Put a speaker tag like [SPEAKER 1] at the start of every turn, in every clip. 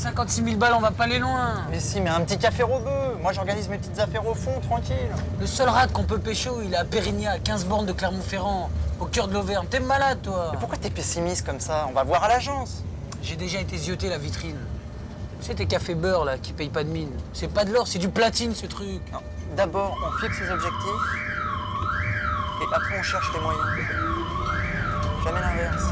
[SPEAKER 1] 56 000 balles, on va pas aller loin.
[SPEAKER 2] Mais si, mais un petit café rebeu. Moi, j'organise mes petites affaires au fond, tranquille.
[SPEAKER 1] Le seul rat qu'on peut pécho, il est à Périgny, à 15 bornes de Clermont-Ferrand, au cœur de l'Auvergne. T'es malade, toi.
[SPEAKER 2] Mais pourquoi t'es pessimiste comme ça? On va voir à l'agence.
[SPEAKER 1] J'ai déjà été zioter la vitrine. Tu sais, tes cafés beurre, là, qui payent pas de mine. C'est pas de l'or, c'est du platine, ce truc.
[SPEAKER 2] Non. D'abord, on fixe ses objectifs. Et après, on cherche les moyens. Jamais l'inverse.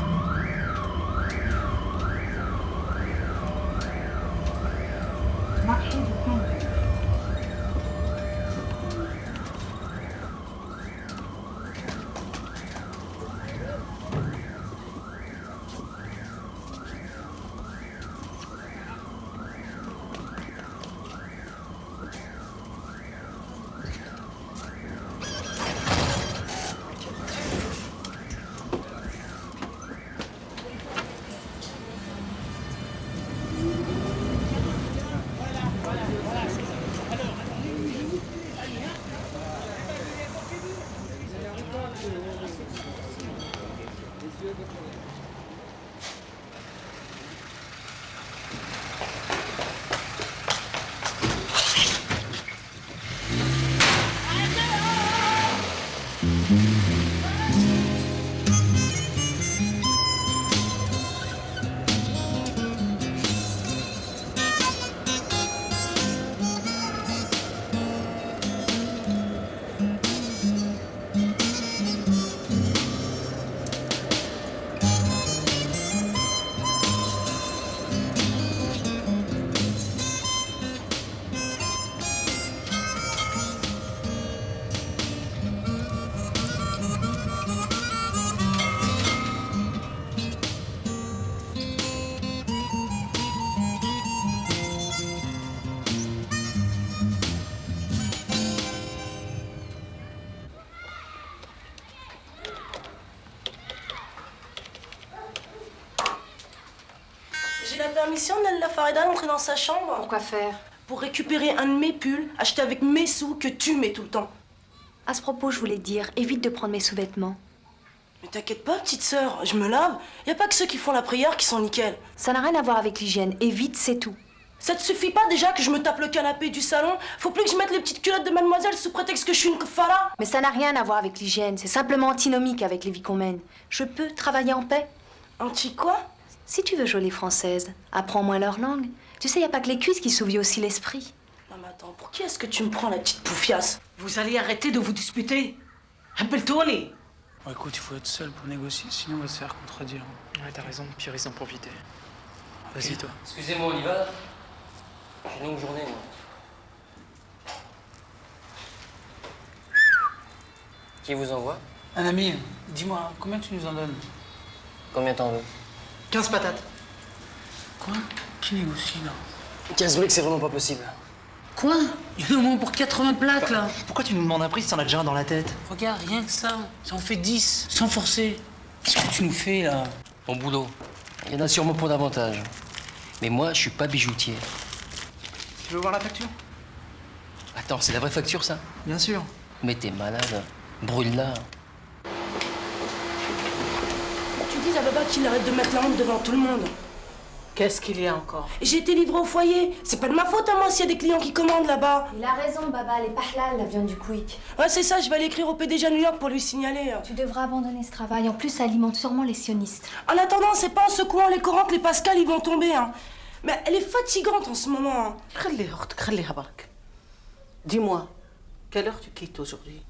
[SPEAKER 3] J'ai la permission de la Farida d'entrer dans sa chambre.
[SPEAKER 4] Pourquoi faire?
[SPEAKER 3] Pour récupérer un de mes pulls, acheté avec mes sous que tu mets tout le temps.
[SPEAKER 4] À ce propos, je voulais te dire, évite de prendre mes sous-vêtements.
[SPEAKER 3] Mais t'inquiète pas, petite sœur, je me lave. Y a pas que ceux qui font la prière qui sont nickel.
[SPEAKER 4] Ça n'a rien à voir avec l'hygiène. Évite, c'est tout.
[SPEAKER 3] Ça te suffit pas déjà que je me tape le canapé du salon? Faut plus que je mette les petites culottes de mademoiselle sous prétexte que je suis une kfara?
[SPEAKER 4] Mais ça n'a rien à voir avec l'hygiène. C'est simplement antinomique avec les vies qu'on mène. Je peux travailler en paix.
[SPEAKER 3] Anti quoi?
[SPEAKER 4] Si tu veux jouer les françaises, apprends-moi leur langue. Tu sais, y a pas que les cuisses qui s'ouvrent aussi l'esprit.
[SPEAKER 3] Non mais attends, pour qui est-ce que tu me prends la petite poufiasse?
[SPEAKER 1] Vous allez arrêter de vous disputer. Appelle-toi-les. Bon, écoute, il faut être seul pour négocier, sinon on va se faire contredire.
[SPEAKER 5] Ouais, t'as raison, Pioris en profiter. Vas-y, toi.
[SPEAKER 6] Excusez-moi, on y va? J'ai une longue journée, moi. Qui vous envoie?
[SPEAKER 1] Un ami, dis-moi, combien tu nous en donnes?
[SPEAKER 6] Combien t'en veux?
[SPEAKER 5] 15 patates.
[SPEAKER 1] Quoi? Qui négocie, là?
[SPEAKER 6] 15 mecs, c'est vraiment pas possible.
[SPEAKER 1] Quoi? Il y en a au moins pour 80 plaques, là.
[SPEAKER 5] Pourquoi tu nous demandes un prix si t'en as déjà un dans la tête?
[SPEAKER 1] Regarde, rien que ça. Ça en fait 10, sans forcer. Qu'est-ce que tu nous fais, là?
[SPEAKER 6] Mon boulot. Il y en a sûrement pour davantage. Mais moi, je suis pas bijoutier.
[SPEAKER 5] Tu veux voir la facture?
[SPEAKER 6] Attends, c'est la vraie facture, ça?
[SPEAKER 5] Bien sûr.
[SPEAKER 6] Mais t'es malade. Brûle-la.
[SPEAKER 3] Tu dis à Baba qu'il arrête de mettre la honte devant tout le monde.
[SPEAKER 1] Qu'est-ce qu'il y a encore?
[SPEAKER 3] J'ai été livrée au foyer. C'est pas de ma faute à moi s'il y a des clients qui commandent là-bas.
[SPEAKER 4] Il a raison, Baba. Elle est pas halal, la viande du Quick.
[SPEAKER 3] Ouais, c'est ça, je vais aller écrire au PDG à New York pour lui signaler.
[SPEAKER 4] Tu devras abandonner ce travail. En plus, ça alimente sûrement les sionistes.
[SPEAKER 3] En attendant, c'est pas en secouant les Corans que les Pascal ils vont tomber, hein. Mais elle est fatigante en ce moment, hein.
[SPEAKER 7] خليها برك. Dis-moi, quelle heure tu quittes aujourd'hui?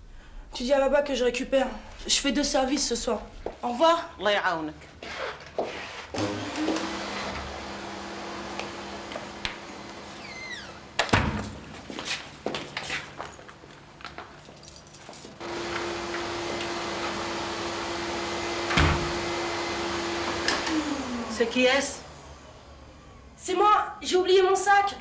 [SPEAKER 3] Tu dis à Baba que je récupère. Je fais 2 services ce soir. Au revoir.
[SPEAKER 7] الله يعاونك.
[SPEAKER 1] C'est qui est-ce?
[SPEAKER 3] C'est moi, j'ai oublié mon sac.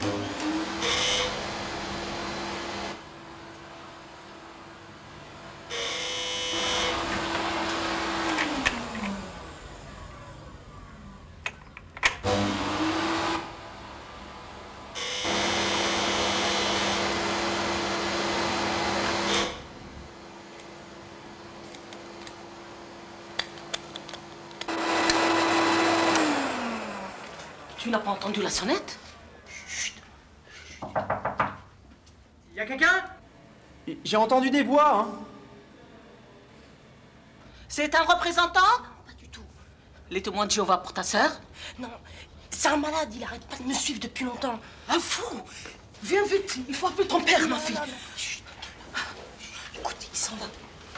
[SPEAKER 7] Tu n'as pas entendu la sonnette?
[SPEAKER 8] J'ai entendu des voix, hein.
[SPEAKER 7] C'est un représentant? Pas du tout. Les témoins de Jéhovah pour ta sœur?
[SPEAKER 3] Non, c'est un malade, il arrête pas de me suivre depuis longtemps.
[SPEAKER 7] Un fou! Viens vite, il faut appeler ton père, ma fille.
[SPEAKER 3] Non, chut. Écoute, il s'en va.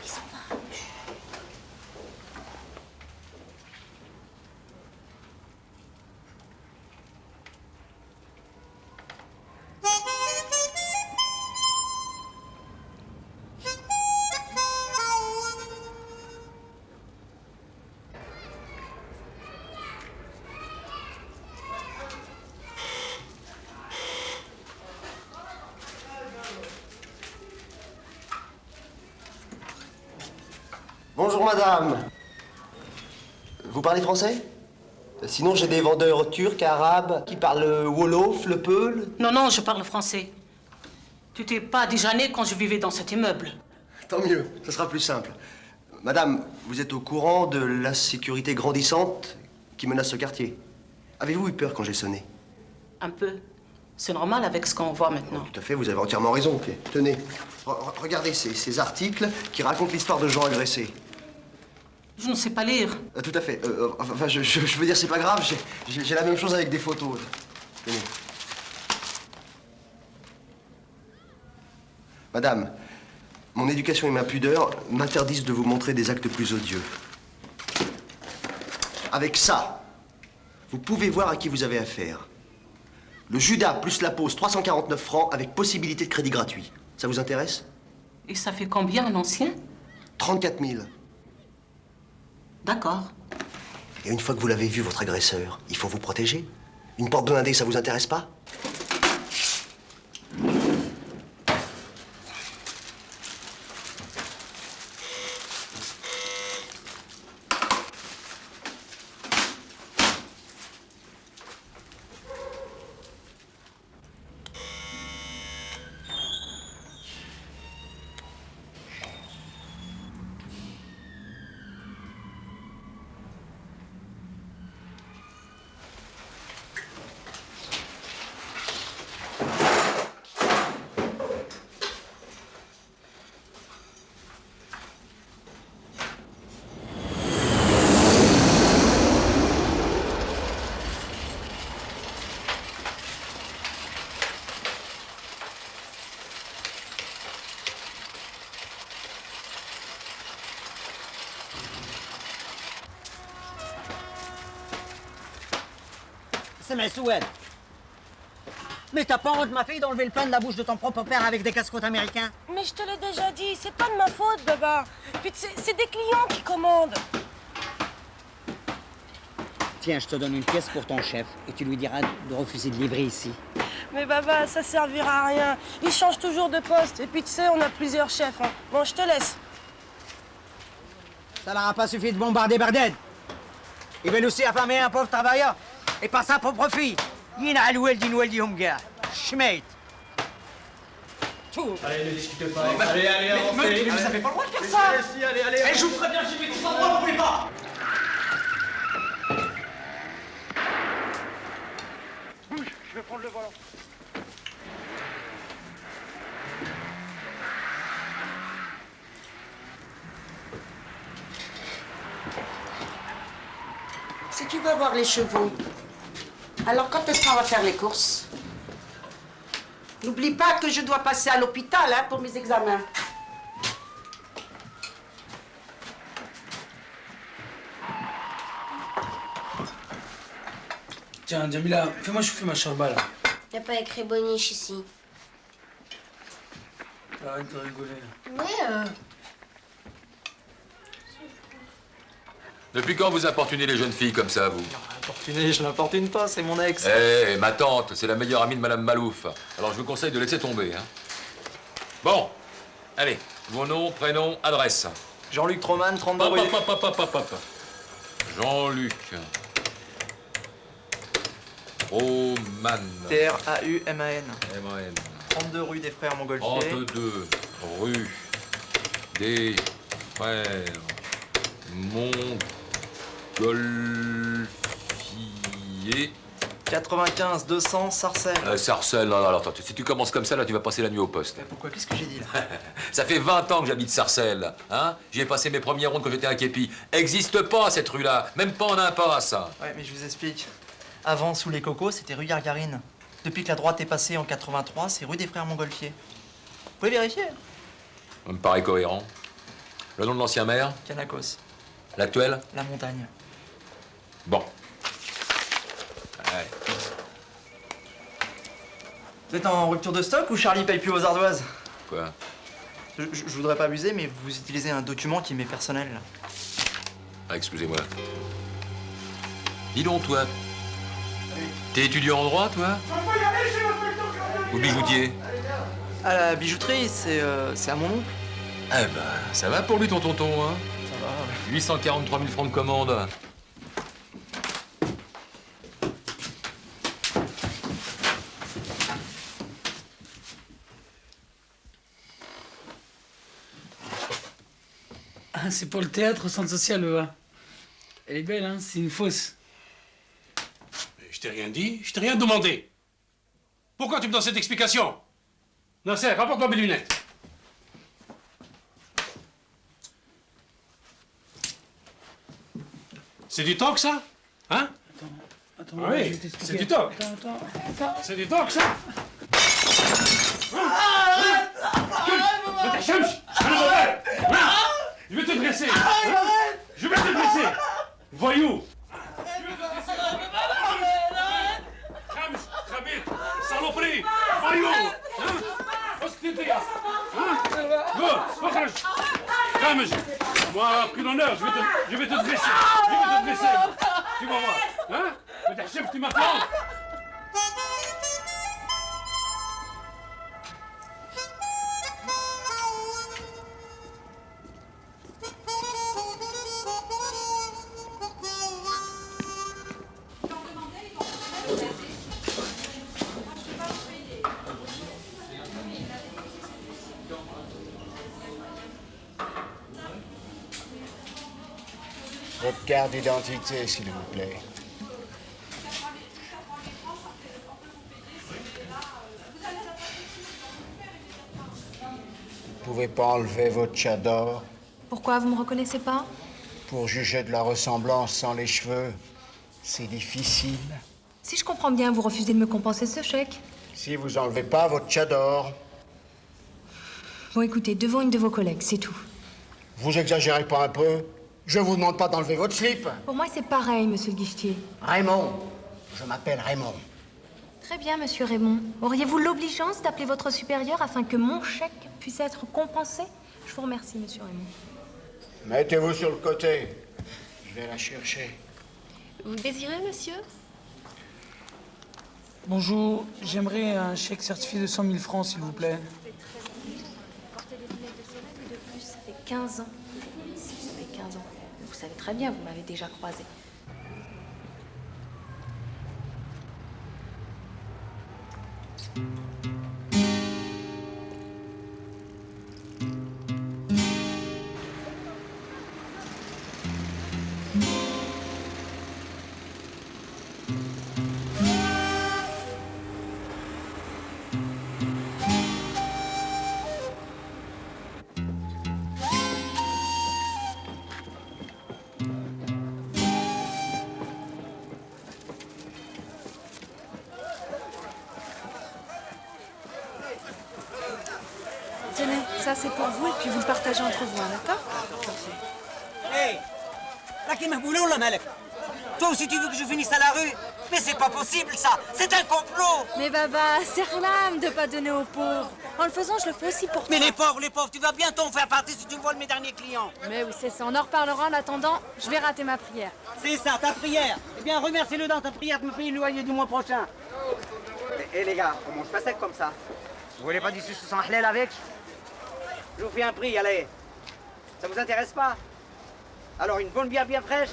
[SPEAKER 3] Il s'en va.
[SPEAKER 9] Bonjour madame. Vous parlez français? Sinon j'ai des vendeurs turcs, arabes, qui parlent wolof, le peul.
[SPEAKER 7] Non, non, je parle français. Tu t'es pas déjà né quand je vivais dans cet immeuble.
[SPEAKER 9] Tant mieux, ça sera plus simple. Madame, vous êtes au courant de l'insécurité grandissante qui menace ce quartier. Avez-vous eu peur quand j'ai sonné?
[SPEAKER 7] Un peu. C'est normal avec ce qu'on voit maintenant.
[SPEAKER 9] Tout à fait, vous avez entièrement raison. Ok, tenez, regardez ces articles qui racontent l'histoire de gens agressés.
[SPEAKER 7] Je ne sais pas lire.
[SPEAKER 9] Tout à fait. Enfin, je veux dire, c'est pas grave, j'ai la même chose avec des photos. Tenez. Madame, mon éducation et ma pudeur m'interdisent de vous montrer des actes plus odieux. Avec ça, vous pouvez voir à qui vous avez affaire. Le Judas plus la pause, 349 francs, avec possibilité de crédit gratuit. Ça vous intéresse?
[SPEAKER 7] Et ça fait combien un ancien?
[SPEAKER 9] 34 000.
[SPEAKER 7] D'accord.
[SPEAKER 9] Et une fois que vous l'avez vu, votre agresseur, il faut vous protéger. Une porte blindée, ça vous intéresse pas?
[SPEAKER 10] C'est mes souhaits. Mais t'as pas honte, ma fille, d'enlever le pain de la bouche de ton propre père avec des casse-croûtes américains?
[SPEAKER 3] Mais je te l'ai déjà dit, c'est pas de ma faute, Baba. Puis c'est des clients qui commandent.
[SPEAKER 10] Tiens, je te donne une pièce pour ton chef et tu lui diras de refuser de livrer ici.
[SPEAKER 3] Mais Baba, ça servira à rien. Ils changent toujours de poste. Et puis tu sais, on a plusieurs chefs. Hein. Bon, je te laisse.
[SPEAKER 10] Ça leur a pas suffi de bombarder Bagdad. Ils veulent aussi affamer un pauvre travailleur. Et pas ça pour profit. Yina Weldi Weldi Humga. Schmeit.
[SPEAKER 8] Allez, ne discutez pas. Allez, avancez.
[SPEAKER 2] Mais vous avez pas le droit de faire ça.
[SPEAKER 8] Allez,
[SPEAKER 2] Je vous préviens, j'y vais tout endroit, vous pouvez pas.
[SPEAKER 8] Je vais prendre le volant.
[SPEAKER 7] Si tu veux voir les chevaux, alors quand est-ce qu'on va faire les courses? N'oublie pas que je dois passer à l'hôpital hein, pour mes examens.
[SPEAKER 1] Tiens, Jamila, fais-moi chauffer ma charba, là.
[SPEAKER 11] Y a pas écrit boniche ici.
[SPEAKER 1] Arrête de rigoler.
[SPEAKER 11] Mais
[SPEAKER 12] Depuis quand vous importunez les jeunes filles comme ça, vous?
[SPEAKER 5] Importuné, je n'importune pas, c'est mon ex.
[SPEAKER 12] Eh, ma tante, c'est la meilleure amie de Madame Malouf. Alors je vous conseille de laisser tomber, hein. Bon, allez, vos noms, prénoms, adresse.
[SPEAKER 5] Jean-Luc Troman, 32 rue.
[SPEAKER 12] Jean-Luc. Troman.
[SPEAKER 5] T-R-A-U-M-A-N.
[SPEAKER 12] M-A-N.
[SPEAKER 5] 32 rue des Frères Montgolfier.
[SPEAKER 12] 32 rue des Frères Montgolfier.
[SPEAKER 2] 95 200 Sarcelles.
[SPEAKER 12] Sarcelles, non, alors attends, si tu commences comme ça, là, tu vas passer la nuit au poste.
[SPEAKER 2] Pourquoi? Qu'est-ce que j'ai dit là?
[SPEAKER 12] Ça fait 20 ans que j'habite Sarcelles, hein? J'y ai passé mes premières rondes quand j'étais à Képi. Existe pas, cette rue-là, même pas en impasse.
[SPEAKER 2] Ouais, mais je vous explique. Avant, sous les cocos, c'était rue Gargarine. Depuis que la droite est passée en 83, c'est rue des Frères Montgolfier. Vous pouvez vérifier?
[SPEAKER 12] Ça me paraît cohérent. Le nom de l'ancien maire?
[SPEAKER 2] Canacos.
[SPEAKER 12] L'actuel?
[SPEAKER 2] La Montagne.
[SPEAKER 12] Bon. Ouais.
[SPEAKER 2] Vous êtes en rupture de stock ou Charlie paye plus vos ardoises?
[SPEAKER 12] Quoi?
[SPEAKER 2] Je voudrais pas abuser, mais vous utilisez un document qui m'est personnel.
[SPEAKER 12] Ah, excusez-moi. Dis donc, toi. T'es étudiant en droit, toi? Ou bijoutier?
[SPEAKER 2] À la bijouterie, c'est à mon oncle.
[SPEAKER 12] Eh ben, ça va pour lui, ton tonton, hein?
[SPEAKER 2] Ça va, ouais.
[SPEAKER 12] 843 000 francs de commande.
[SPEAKER 1] Ah, c'est pour le théâtre au centre social, Eva. Elle est belle, hein? C'est une fausse.
[SPEAKER 13] Mais je t'ai rien dit, je t'ai rien demandé. Pourquoi tu me donnes cette explication? Nasser, rapporte-moi mes lunettes. C'est du toc, ça? Hein?
[SPEAKER 1] Attends,
[SPEAKER 13] Ah oui,
[SPEAKER 1] je vais t'expliquer.
[SPEAKER 13] c'est du toc.
[SPEAKER 1] Attends.
[SPEAKER 13] C'est du toc, ça? Mais ta chumche, je vais te dresser. Je vais te dresser. Voyou. Chumche, Khabib, saloperie, voyou. Moi, pris l'honneur, je vais te dresser. Je vais te dresser. Tu vas voir. Hein? Mais ta chef, tu m'attends.
[SPEAKER 10] Votre carte d'identité, s'il vous plaît. Vous pouvez pas enlever votre tchador
[SPEAKER 4] Pourquoi, vous me reconnaissez pas?
[SPEAKER 10] pour juger de la ressemblance sans les cheveux. C'est difficile.
[SPEAKER 4] Si je comprends bien, vous refusez de me compenser ce chèque.
[SPEAKER 10] Si vous enlevez pas votre tchador,
[SPEAKER 4] Bon, écoutez, devant une de vos collègues, c'est tout.
[SPEAKER 10] vous exagérez pas un peu? Je vous demande pas d'enlever votre slip.
[SPEAKER 4] Pour moi, c'est pareil, monsieur le guichetier.
[SPEAKER 10] Raymond. Je m'appelle Raymond.
[SPEAKER 4] Très bien, monsieur Raymond. Auriez-vous l'obligeance d'appeler votre supérieur afin que mon chèque puisse être compensé? Je vous remercie, monsieur Raymond.
[SPEAKER 10] Mettez-vous sur le côté. Je vais la chercher.
[SPEAKER 4] Vous désirez, monsieur?
[SPEAKER 1] Bonjour, j'aimerais un chèque certifié de 100 000 francs, s'il vous plaît.
[SPEAKER 4] Portez des lunettes de soleil et de plus, ça fait 15 ans. Ça fait 15 ans. Vous savez très bien, vous m'avez déjà croisé.
[SPEAKER 14] Tenez, ça c'est pour vous et puis vous le partagez entre vous, hein, d'accord?
[SPEAKER 10] Hé! Là qui m'a boulé, là, Malek. Toi aussi, tu veux que je finisse à la rue? Mais c'est pas possible, ça! C'est un complot!
[SPEAKER 14] Mais Baba, c'est relâme de pas donner aux pauvres. En le faisant, je le fais aussi pour toi.
[SPEAKER 10] Mais les pauvres, tu vas bientôt en faire partie si tu voles mes derniers clients.
[SPEAKER 14] Mais oui, c'est ça. On en reparlera. En attendant, je vais rater ma prière.
[SPEAKER 10] C'est ça, ta prière. Eh bien, remercie-le dans ta prière de me payer le loyer du mois prochain. Eh les gars, on mange pas sec comme ça. Vous voulez pas du sucre sans halal avec? Je vous fais un prix, allez. Ça vous intéresse pas? Alors, une bonne bière bien fraîche?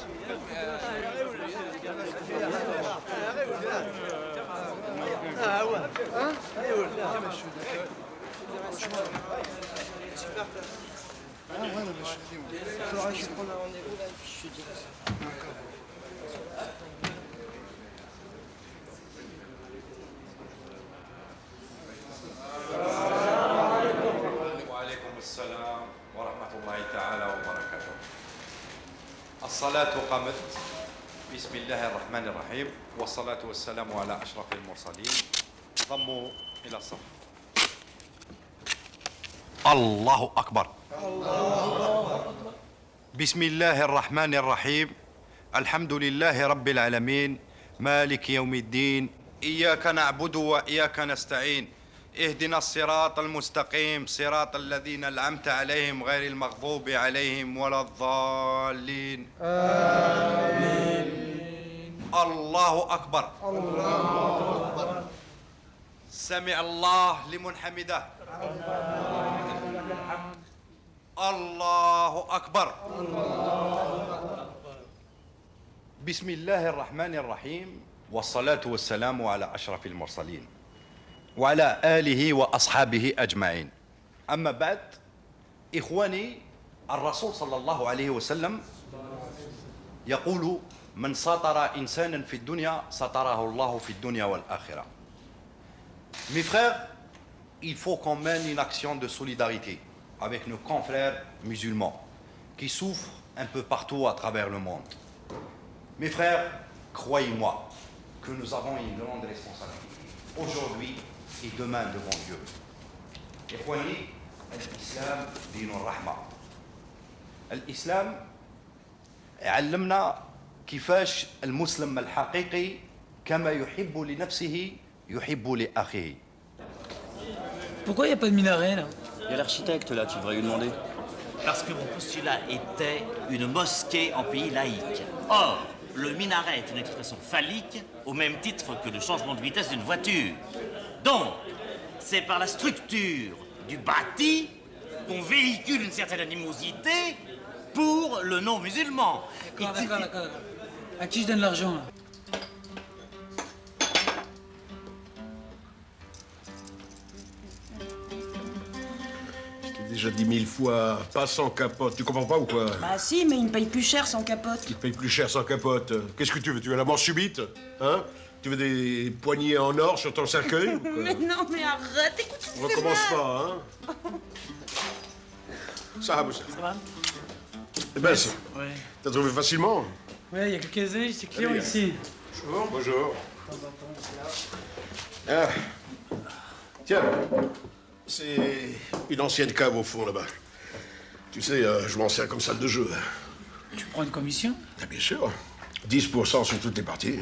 [SPEAKER 10] Ah ouais. Hein? Ah ouais, mais je vais prendre un rendez-vous là et puis je te dirai ça.
[SPEAKER 15] الصلاة قامت بسم الله الرحمن الرحيم والصلاة والسلام على أشرف المرسلين ضموا إلى الصف الله أكبر بسم الله الرحمن الرحيم الحمد لله رب العالمين مالك يوم الدين إياك نعبد وإياك نستعين اهدنا الصراط المستقيم صراط الذين أنعمت عليهم غير المغضوب عليهم ولا الضالين آمين الله أكبر الله أكبر سمع الله لمن حمده الله أكبر بسم الله الرحمن الرحيم والصلاة والسلام على أشرف المرسلين وعلى آله وأصحابه أجمعين أما بعد إخواني الرسول صلى الله عليه وسلم يقول من سطر إنسانا في الدنيا سطره الله في الدنيا والآخرة. Mes frères, il faut qu'on mène une action de solidarité avec nos confrères musulmans qui souffrent un peu partout à travers le monde. Mes frères, croyez-moi que nous avons une grande responsabilité aujourd'hui et demain devant Dieu. إخواني الإسلام دين الرحمة. الإسلام علمنا كيفاش المسلم الحقيقي كما يحب لنفسه يحب لأخيه.
[SPEAKER 1] Pourquoi il n'y a pas de minaret là?
[SPEAKER 16] Il y a l'architecte là, tu devrais lui demander.
[SPEAKER 17] Parce que mon postulat était une mosquée en pays laïque. Or, le minaret est une expression phallique au même titre que le changement de vitesse d'une voiture. Donc, c'est par la structure du bâti qu'on véhicule une certaine animosité pour le non-musulman.
[SPEAKER 1] D'accord. À qui je donne l'argent là?
[SPEAKER 18] Déjà dit 1000 fois, pas sans capote. Tu comprends pas ou quoi?
[SPEAKER 3] Bah si, mais il me paye plus cher sans capote.
[SPEAKER 18] Il te paye plus cher sans capote. Qu'est-ce que tu veux? Tu veux la mort subite? Hein? Tu veux des poignées en or sur ton cercueil ou quoi?
[SPEAKER 3] Mais non, mais arrête, écoute,
[SPEAKER 18] On recommence pas, hein? Ça va?
[SPEAKER 1] Ça va?
[SPEAKER 18] Eh ben,
[SPEAKER 1] Ouais.
[SPEAKER 18] t'as trouvé facilement?
[SPEAKER 1] Ouais, il y a quelques années, j'étais client ici.
[SPEAKER 18] Bonjour. Bonjour. Ah. Tiens, c'est une ancienne cave au fond là-bas. Tu sais, je m'en sers comme salle de jeu.
[SPEAKER 1] Tu prends une commission?
[SPEAKER 18] Ah, bien sûr. 10% sur toutes les parties.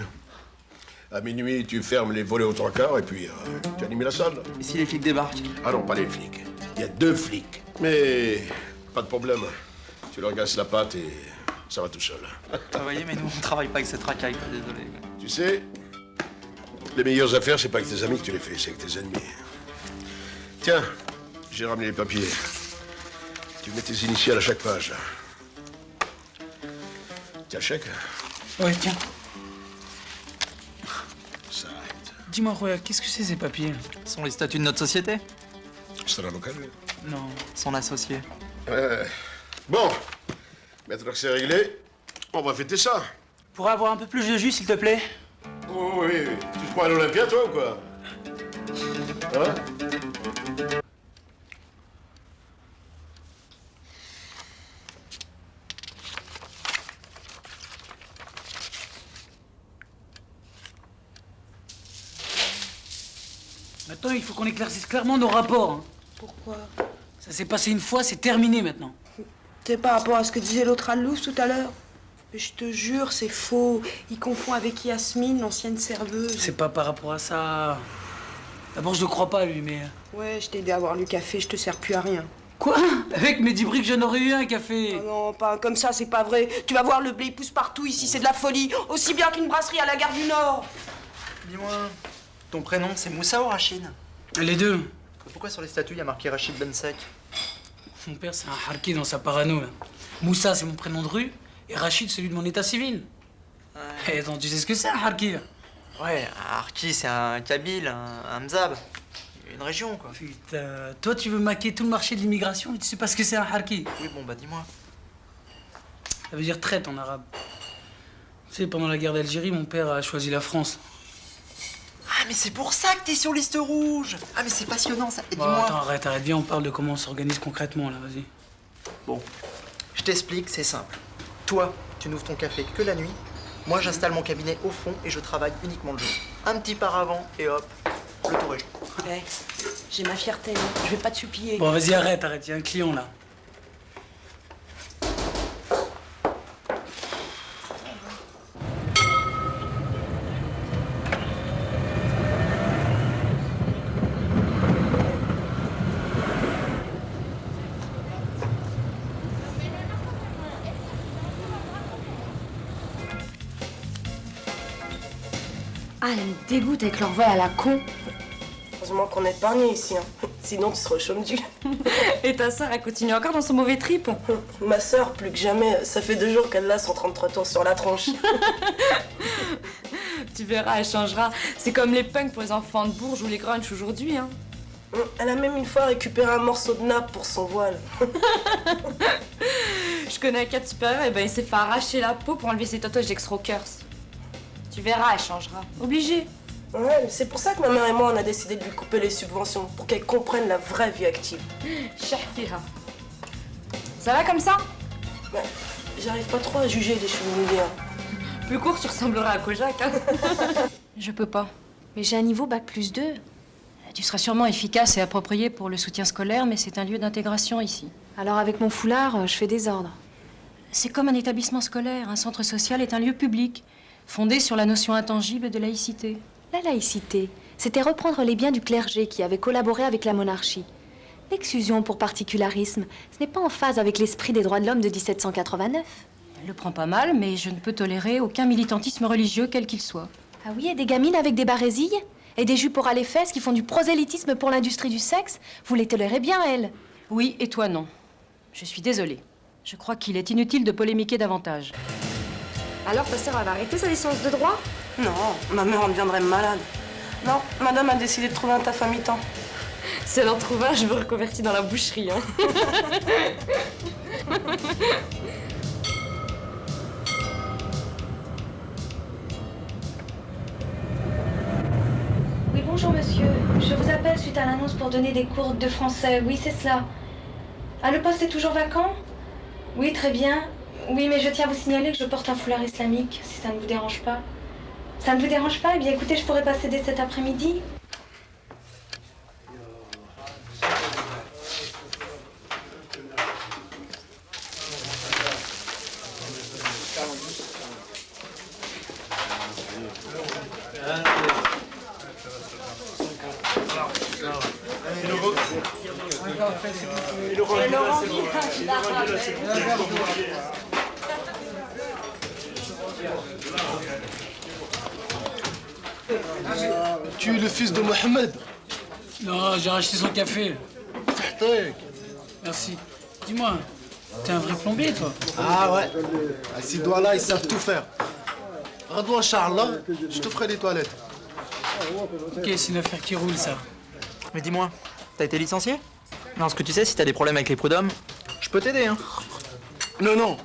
[SPEAKER 18] À minuit, tu fermes les volets aux trois quarts et puis tu animes la salle.
[SPEAKER 2] Et si les flics débarquent?
[SPEAKER 18] Ah non, pas les flics. Il y a 2 flics. Mais pas de problème. Tu leur gasses la patte et ça va tout seul.
[SPEAKER 2] Vous voyez, mais nous, on travaille pas avec cette racaille, désolé.
[SPEAKER 18] Tu sais, les meilleures affaires, c'est pas avec tes amis que tu les fais, c'est avec tes ennemis. Tiens, j'ai ramené les papiers. Tu mets tes initiales à chaque page. Tiens, chèque.
[SPEAKER 1] Ouais, tiens.
[SPEAKER 18] Ça.
[SPEAKER 1] Dis-moi, Roya, qu'est-ce que c'est ces papiers?
[SPEAKER 2] Ce sont les statuts de notre société?
[SPEAKER 18] C'est un local, lui.
[SPEAKER 1] Non.
[SPEAKER 2] Son associé.
[SPEAKER 18] Bon, maintenant que c'est réglé, on va fêter ça.
[SPEAKER 1] Pour avoir un peu plus de jus, s'il te plaît?
[SPEAKER 18] Oh, oui. Tu te crois à l'Olympia, toi, ou quoi? Hein?
[SPEAKER 1] Maintenant, il faut qu'on éclaircisse clairement nos rapports. Hein.
[SPEAKER 3] Pourquoi?
[SPEAKER 1] Ça s'est passé une fois, c'est terminé maintenant.
[SPEAKER 3] C'est par rapport à ce que disait l'autre Alouf tout à l'heure. Mais je te jure, c'est faux. Il confond avec Yasmine, l'ancienne serveuse.
[SPEAKER 1] C'est pas par rapport à ça. D'abord, je ne crois pas, lui, mais...
[SPEAKER 3] Ouais, je t'ai aidé à boire le café, je te sers plus à rien.
[SPEAKER 1] Quoi? Avec mes 10 briques, j'en aurais eu un café.
[SPEAKER 3] Oh non, pas comme ça, c'est pas vrai. Tu vas voir, le blé pousse partout ici, c'est de la folie. Aussi bien qu'une brasserie à la gare du Nord.
[SPEAKER 2] Dis-moi, ton prénom, c'est Moussa ou Rachid?
[SPEAKER 1] Les deux.
[SPEAKER 2] Pourquoi sur les statuts, il y a marqué Rachid Ben Sek?
[SPEAKER 1] Mon père, c'est un harki dans sa parano. Là. Moussa, c'est mon prénom de rue. Et Rachid, celui de mon état civil. Ouais. Et attends, tu sais ce que c'est, un harki?
[SPEAKER 2] Ouais, un harki, c'est un kabyle, un mzab. Une région, quoi.
[SPEAKER 1] Putain, toi, tu veux maquer tout le marché de l'immigration et tu sais pas ce que c'est un harki?
[SPEAKER 2] Oui, bon, bah dis-moi.
[SPEAKER 1] Ça veut dire traite en arabe. Tu sais, pendant la guerre d'Algérie, mon père a choisi la France.
[SPEAKER 2] Ah, mais c'est pour ça que t'es sur liste rouge. Ah, mais c'est passionnant, ça. Et
[SPEAKER 1] Bon,
[SPEAKER 2] dis-moi...
[SPEAKER 1] attends, arrête, viens, on parle de comment on s'organise concrètement, là, vas-y.
[SPEAKER 2] Bon, je t'explique, c'est simple. Toi, tu n'ouvres ton café que la nuit. Moi, j'installe mon cabinet au fond et je travaille uniquement le jour. Un petit paravent et hop, le tour est joué.
[SPEAKER 3] Ouais, j'ai ma fierté, hein. Je vais pas te supplier.
[SPEAKER 1] Bon, vas-y, arrête, il y a un client là.
[SPEAKER 14] Ah, elle me dégoûte avec leur voix à la con.
[SPEAKER 3] Heureusement qu'on est épargné ici, hein. Sinon tu serais au chôme du.
[SPEAKER 14] Et ta sœur, elle continue encore dans son mauvais trip.
[SPEAKER 3] Ma sœur, plus que jamais, ça fait 2 jours qu'elle a son 33 tours sur la tronche.
[SPEAKER 14] Tu verras, elle changera. C'est comme les punks pour les enfants de Bourges ou les grunge aujourd'hui, hein.
[SPEAKER 3] Elle a même une fois récupéré un morceau de nappe pour son voile.
[SPEAKER 14] Je connais un cas de supérieur, et ben il s'est fait arracher la peau pour enlever ses tatouages d'ex-rockers. Tu verras, elle changera. Obligée.
[SPEAKER 3] Ouais, mais c'est pour ça que ma mère et moi, on a décidé de lui couper les subventions, pour qu'elle comprenne la vraie vie active.
[SPEAKER 14] Shafira. Ça va comme ça?
[SPEAKER 3] Ouais, j'arrive pas trop à juger les cheveux mouillés.
[SPEAKER 14] Plus court, tu ressembleras à Kojak, hein.
[SPEAKER 4] Je peux pas. Mais j'ai un niveau bac+2.
[SPEAKER 19] Tu seras sûrement efficace et appropriée pour le soutien scolaire, mais c'est un lieu d'intégration ici.
[SPEAKER 4] Alors avec mon foulard, je fais des ordres.
[SPEAKER 19] C'est comme un établissement scolaire. Un centre social est un lieu public, fondé sur la notion intangible de laïcité.
[SPEAKER 4] La laïcité, c'était reprendre les biens du clergé qui avait collaboré avec la monarchie. L'exclusion pour particularisme, ce n'est pas en phase avec l'esprit des droits de l'homme de 1789.
[SPEAKER 19] Elle le prend pas mal, mais je ne peux tolérer aucun militantisme religieux, quel qu'il soit.
[SPEAKER 4] Ah oui, et des gamines avec des barésilles? Et des jupes à les fesses qui font du prosélytisme pour l'industrie du sexe? Vous les tolérez bien, elles?
[SPEAKER 19] Oui, et toi non. Je suis désolée. Je crois qu'il est inutile de polémiquer davantage.
[SPEAKER 14] Alors, ta sœur, elle va arrêter sa licence de droit?
[SPEAKER 3] Non, ma mère en deviendrait malade. Non, madame a décidé de trouver un taf à mi-temps.
[SPEAKER 14] Si elle en trouve un, je me reconvertis dans la boucherie, hein.
[SPEAKER 4] Oui, bonjour monsieur. Je vous appelle suite à l'annonce pour donner des cours de français. Oui, c'est cela. Ah, le poste est toujours vacant? Oui, très bien. Oui, mais je tiens à vous signaler que je porte un foulard islamique, si ça ne vous dérange pas. Ça ne vous dérange pas? Eh bien, écoutez, je pourrais passer dès cet après-midi.
[SPEAKER 20] Tu es le fils de Mohamed?
[SPEAKER 1] Non, j'ai racheté son café. Merci. Dis-moi, t'es un vrai plombier, toi?
[SPEAKER 20] Ah ouais. Ces doigts-là, ils savent tout faire. Radouin Charles, je te ferai des toilettes.
[SPEAKER 1] Ok, c'est une affaire qui roule, ça.
[SPEAKER 2] Mais dis-moi, t'as été licencié? Non, ce que tu sais, si t'as des problèmes avec les prud'hommes, je peux t'aider, hein.
[SPEAKER 20] Non, non.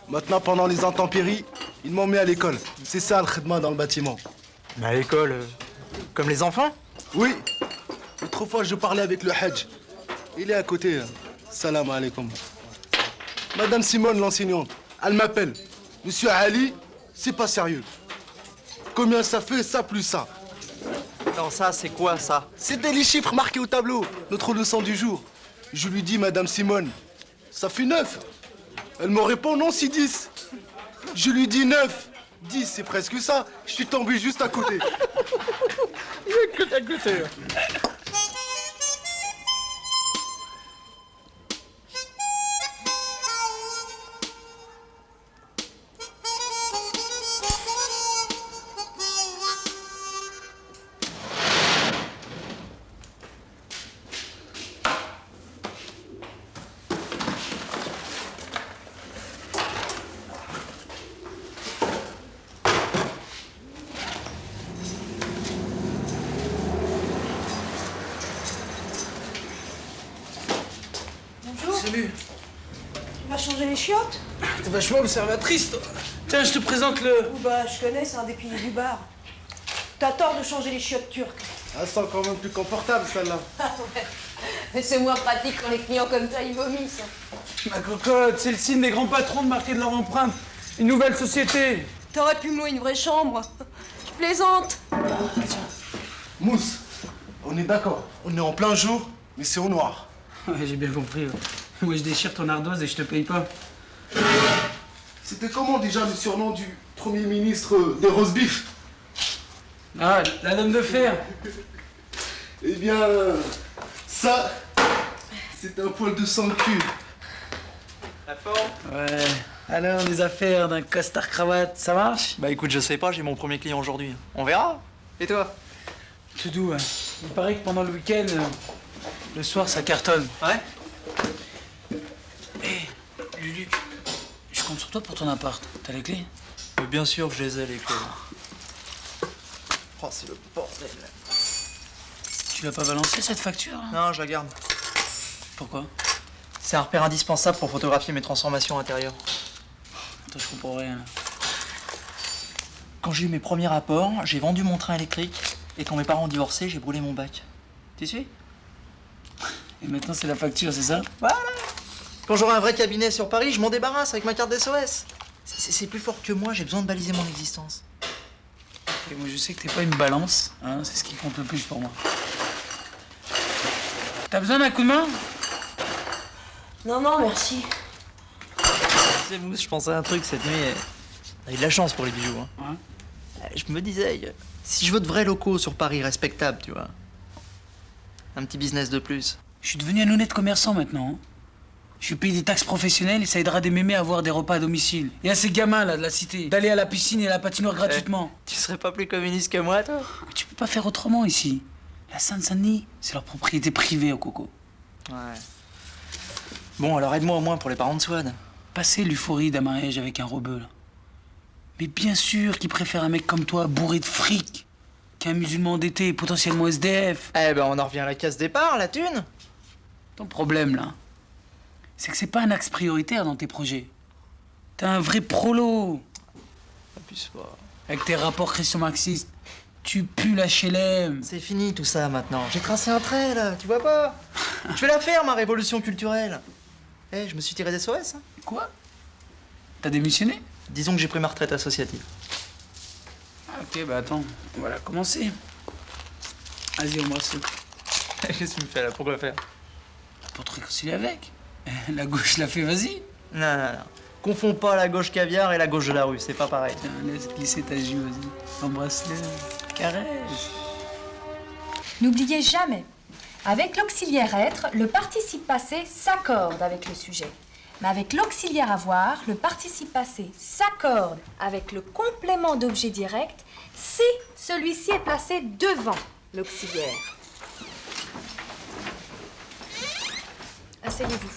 [SPEAKER 20] Maintenant, pendant les intempéries, ils m'ont mis à l'école. C'est ça, le khidma dans le bâtiment.
[SPEAKER 2] Mais à l'école, comme les enfants?
[SPEAKER 20] Oui. L'autre fois, je parlais avec le Hajj. Il est à côté. Salam alaikum. Madame Simone, l'enseignante, elle m'appelle. Monsieur Ali, c'est pas sérieux. Combien ça fait, ça plus ça?
[SPEAKER 2] Non, ça, c'est quoi, ça?
[SPEAKER 20] C'était les chiffres marqués au tableau. Notre leçon du jour. Je lui dis, Madame Simone, ça fait 9. Elle me répond, non, c'est 10. Je lui dis 9. 10, c'est presque ça. Je suis tombé juste à côté. Il est que à côté.
[SPEAKER 1] Salut.
[SPEAKER 3] Tu vas changer les chiottes?
[SPEAKER 1] T'es vachement observatrice, toi. Tiens, je te présente le...
[SPEAKER 3] Oh bah, je connais, c'est un des piliers du bar. T'as tort de changer les chiottes turques.
[SPEAKER 20] Ah, c'est quand même plus confortable, celle-là.
[SPEAKER 3] Ah ouais.
[SPEAKER 7] Mais c'est moins pratique quand les clients comme toi, ils vomissent.
[SPEAKER 1] Ma cocotte, c'est le signe des grands patrons de marquer de leur empreinte une nouvelle société.
[SPEAKER 3] T'aurais pu me louer une vraie chambre. Je plaisante.
[SPEAKER 20] Mousse, on est d'accord. On est en plein jour, mais c'est au noir.
[SPEAKER 1] Ouais, j'ai bien compris. Ouais. Moi, je déchire ton ardoise et je te paye pas.
[SPEAKER 20] C'était comment déjà le surnom du Premier ministre des roast beef?
[SPEAKER 1] Ah, la dame de fer.
[SPEAKER 20] Eh bien, ça, c'est un poil de sang de cul.
[SPEAKER 2] La forme?
[SPEAKER 1] Ouais. Alors, les affaires d'un costard-cravate, ça marche?
[SPEAKER 2] Bah écoute, je sais pas, j'ai mon premier client aujourd'hui. On verra. Et toi?
[SPEAKER 1] Tout doux, ouais. Il paraît que pendant le week-end, le soir, ça cartonne.
[SPEAKER 2] Ouais?
[SPEAKER 1] Hé, Lulu, je compte sur toi pour ton appart. T'as les clés?
[SPEAKER 2] Bien sûr que je les ai, les clés. Oh, c'est le bordel.
[SPEAKER 1] Tu l'as pas balancé, cette facture, là?
[SPEAKER 2] Non, je la garde.
[SPEAKER 1] Pourquoi?
[SPEAKER 2] C'est un repère indispensable pour photographier mes transformations intérieures.
[SPEAKER 1] Attends, je comprends rien, là.
[SPEAKER 2] Quand j'ai eu mes premiers rapports, j'ai vendu mon train électrique. Et quand mes parents ont divorcé, j'ai brûlé mon bac. Tu suis?
[SPEAKER 1] Et maintenant, c'est la facture, c'est ça?
[SPEAKER 2] Voilà. Quand j'aurai un vrai cabinet sur Paris, je m'en débarrasse avec ma carte d'SOS. C'est plus fort que moi, j'ai besoin de baliser mon existence.
[SPEAKER 1] Et moi, je sais que t'es pas une balance, hein, c'est ce qui compte le plus pour moi. T'as besoin d'un coup de main?
[SPEAKER 3] Non, non, merci.
[SPEAKER 2] C'est Mousse, je pensais à un truc cette nuit. T'as eu de la chance pour les bijoux, hein.
[SPEAKER 1] Ouais.
[SPEAKER 2] Je me disais, si je veux de vrais locaux sur Paris respectables, tu vois. Un petit business de plus.
[SPEAKER 1] Je suis devenu un honnête commerçant maintenant. Hein. Je vais payer des taxes professionnelles et ça aidera des mémés à avoir des repas à domicile. Et à ces gamins là de la cité, d'aller à la piscine et à la patinoire gratuitement.
[SPEAKER 2] Tu serais pas plus communiste que moi, toi?
[SPEAKER 1] Mais tu peux pas faire autrement ici. La Seine-Saint-Denis, c'est leur propriété privée au coco.
[SPEAKER 2] Ouais. Bon, alors aide-moi au moins pour les parents de Swan.
[SPEAKER 1] Passer l'euphorie d'un mariage avec un rebeu, là. Mais bien sûr qu'ils préfèrent un mec comme toi, bourré de fric, qu'un musulman endetté et potentiellement SDF.
[SPEAKER 2] Eh ben, on en revient à la case départ, la thune.
[SPEAKER 1] Ton problème, là, c'est que c'est pas un axe prioritaire dans tes projets. T'es un vrai prolo.
[SPEAKER 2] Abuse pas.
[SPEAKER 1] Avec tes rapports christian-marxistes, tu pues la HLM.
[SPEAKER 2] C'est fini tout ça maintenant. J'ai tracé un trait là, tu vois pas? Je vais la faire ma révolution culturelle. Eh, je me suis tiré des SOS. Hein.
[SPEAKER 1] Quoi? T'as démissionné?
[SPEAKER 2] Disons que j'ai pris ma retraite associative.
[SPEAKER 1] Ok, bah attends, on va la commencer. Vas-y, embrasse-le.
[SPEAKER 2] Qu'est-ce que tu me fais là? Pourquoi faire?
[SPEAKER 1] Pour te réconcilier avec. La gauche l'a fait, vas-y.
[SPEAKER 2] Non, non, non. Confonds pas la gauche caviar et la gauche de la rue, c'est pas pareil.
[SPEAKER 1] Tiens, laisse glisser ta joue, vas-y. Embrasse-le. Caresse.
[SPEAKER 14] N'oubliez jamais, avec l'auxiliaire être, le participe passé s'accorde avec le sujet. Mais avec l'auxiliaire avoir, le participe passé s'accorde avec le complément d'objet direct si celui-ci est placé devant l'auxiliaire. Asseyez-vous.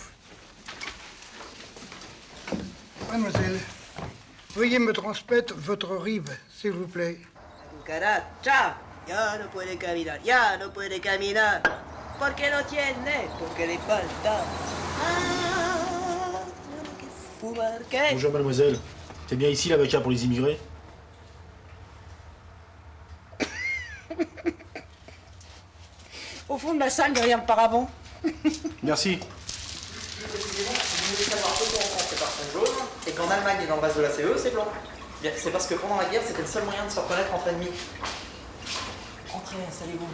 [SPEAKER 21] Mademoiselle, veuillez me transmettre votre rive, s'il vous plaît.
[SPEAKER 10] Cucaracha, ya no puede caminar, ya no puede caminar. Porque no tiene, porque le falta.
[SPEAKER 22] Bonjour mademoiselle, c'est bien ici l'avocat pour les immigrés?
[SPEAKER 3] Au fond de la salle, derrière le paravent.
[SPEAKER 22] Merci.
[SPEAKER 2] Si vous voulez savoir pourquoi en France c'est parfum jaune et qu'en Allemagne et dans le reste de la CE c'est blanc. Bien, c'est parce que pendant la guerre c'était le seul moyen de se reconnaître entre ennemis. Entrez, installez-vous.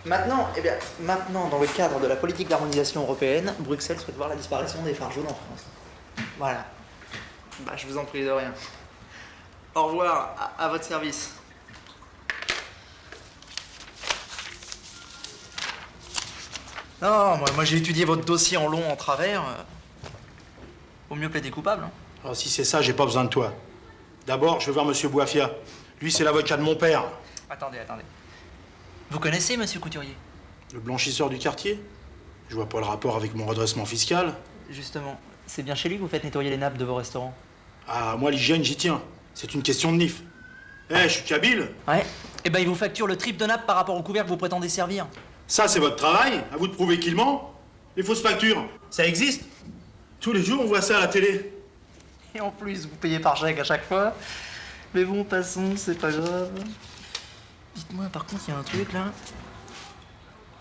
[SPEAKER 2] Maintenant, maintenant, dans le cadre de la politique d'harmonisation européenne, Bruxelles souhaite voir la disparition des phares jaunes en France. Voilà. Bah, je vous en prie de rien. Au revoir, à votre service. Non, moi j'ai étudié votre dossier en long, en travers. Vaut mieux plaider coupable. Hein.
[SPEAKER 22] Alors si c'est ça, j'ai pas besoin de toi. D'abord, je veux voir monsieur Boiffia. Lui, c'est l'avocat de mon père.
[SPEAKER 2] Attendez. Vous connaissez monsieur Couturier?
[SPEAKER 22] Le blanchisseur du quartier? Je vois pas le rapport avec mon redressement fiscal.
[SPEAKER 2] Justement, c'est bien chez lui que vous faites nettoyer les nappes de vos restaurants?
[SPEAKER 22] Ah, moi, l'hygiène, j'y tiens. C'est une question de nif. Eh, je suis kabyle.
[SPEAKER 2] Ouais. Eh ben, il vous facture le triple de nappe par rapport au couvert que vous prétendez servir.
[SPEAKER 22] Ça, c'est votre travail. À vous de prouver qu'il ment. Les fausses factures, ça existe. Tous les jours, on voit ça à la télé.
[SPEAKER 2] Et en plus, vous payez par chèque à chaque fois. Mais bon, passons, c'est pas grave. Dites-moi, par contre, il y a un truc, là.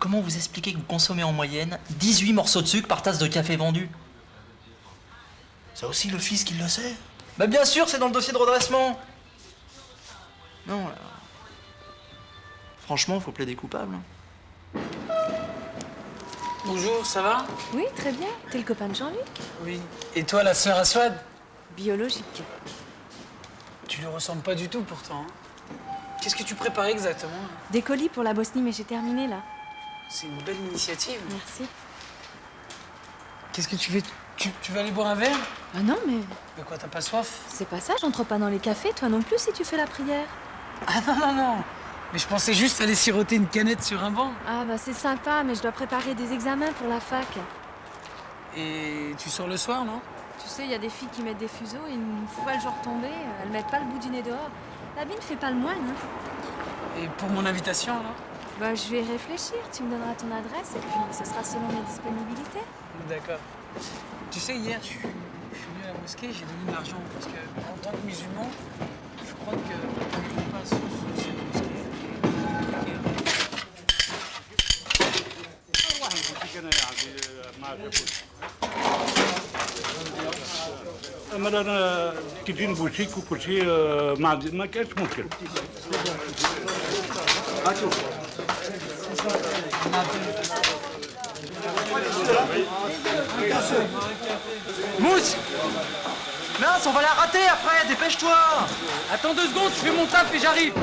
[SPEAKER 2] comment vous expliquez que vous consommez en moyenne 18 morceaux de sucre par tasse de café vendu?
[SPEAKER 20] C'est aussi le fils qui le sait.
[SPEAKER 2] Bah bien sûr, c'est dans le dossier de redressement. Non, là... Franchement, faut plaider coupable.
[SPEAKER 1] Bonjour, ça va?
[SPEAKER 19] Oui, très bien. T'es le copain de Jean-Luc?
[SPEAKER 1] Oui. Et toi, la sœur à Swad?
[SPEAKER 19] Biologique.
[SPEAKER 1] Tu lui ressembles pas du tout pourtant. Qu'est-ce que tu prépares exactement?
[SPEAKER 19] Des colis pour la Bosnie, mais j'ai terminé là.
[SPEAKER 1] C'est une belle initiative.
[SPEAKER 19] Merci.
[SPEAKER 1] Qu'est-ce que tu fais? Tu vas aller boire un verre?
[SPEAKER 19] Ah non, mais...
[SPEAKER 1] De quoi, t'as pas soif?
[SPEAKER 19] C'est pas ça, j'entre pas dans les cafés, toi non plus, si tu fais la prière.
[SPEAKER 1] Ah non, non, non. Mais je pensais juste aller siroter une canette sur un banc.
[SPEAKER 19] Ah bah c'est sympa, mais je dois préparer des examens pour la fac.
[SPEAKER 1] Et tu sors le soir, non?
[SPEAKER 19] Tu sais, il y a des filles qui mettent des fuseaux et une fois le jour tombé, elles mettent pas le bout du nez dehors. La bine fait pas le moine, hein.
[SPEAKER 1] Et pour mon invitation, alors?
[SPEAKER 19] Bah je vais y réfléchir, tu me donneras ton adresse et puis ce sera selon mes disponibilités.
[SPEAKER 1] D'accord. Tu sais, hier, je suis venu à la mosquée, j'ai donné de l'argent parce que, en tant que musulman, je crois que quand on passe sur cette mosquée,
[SPEAKER 13] مثلا كيدين بوشيك وكل شيء ما كانش مشكل.
[SPEAKER 2] Mousse! Mince, on va la rater après, dépêche-toi!
[SPEAKER 1] Attends 2 secondes, je fais mon taf et j'arrive.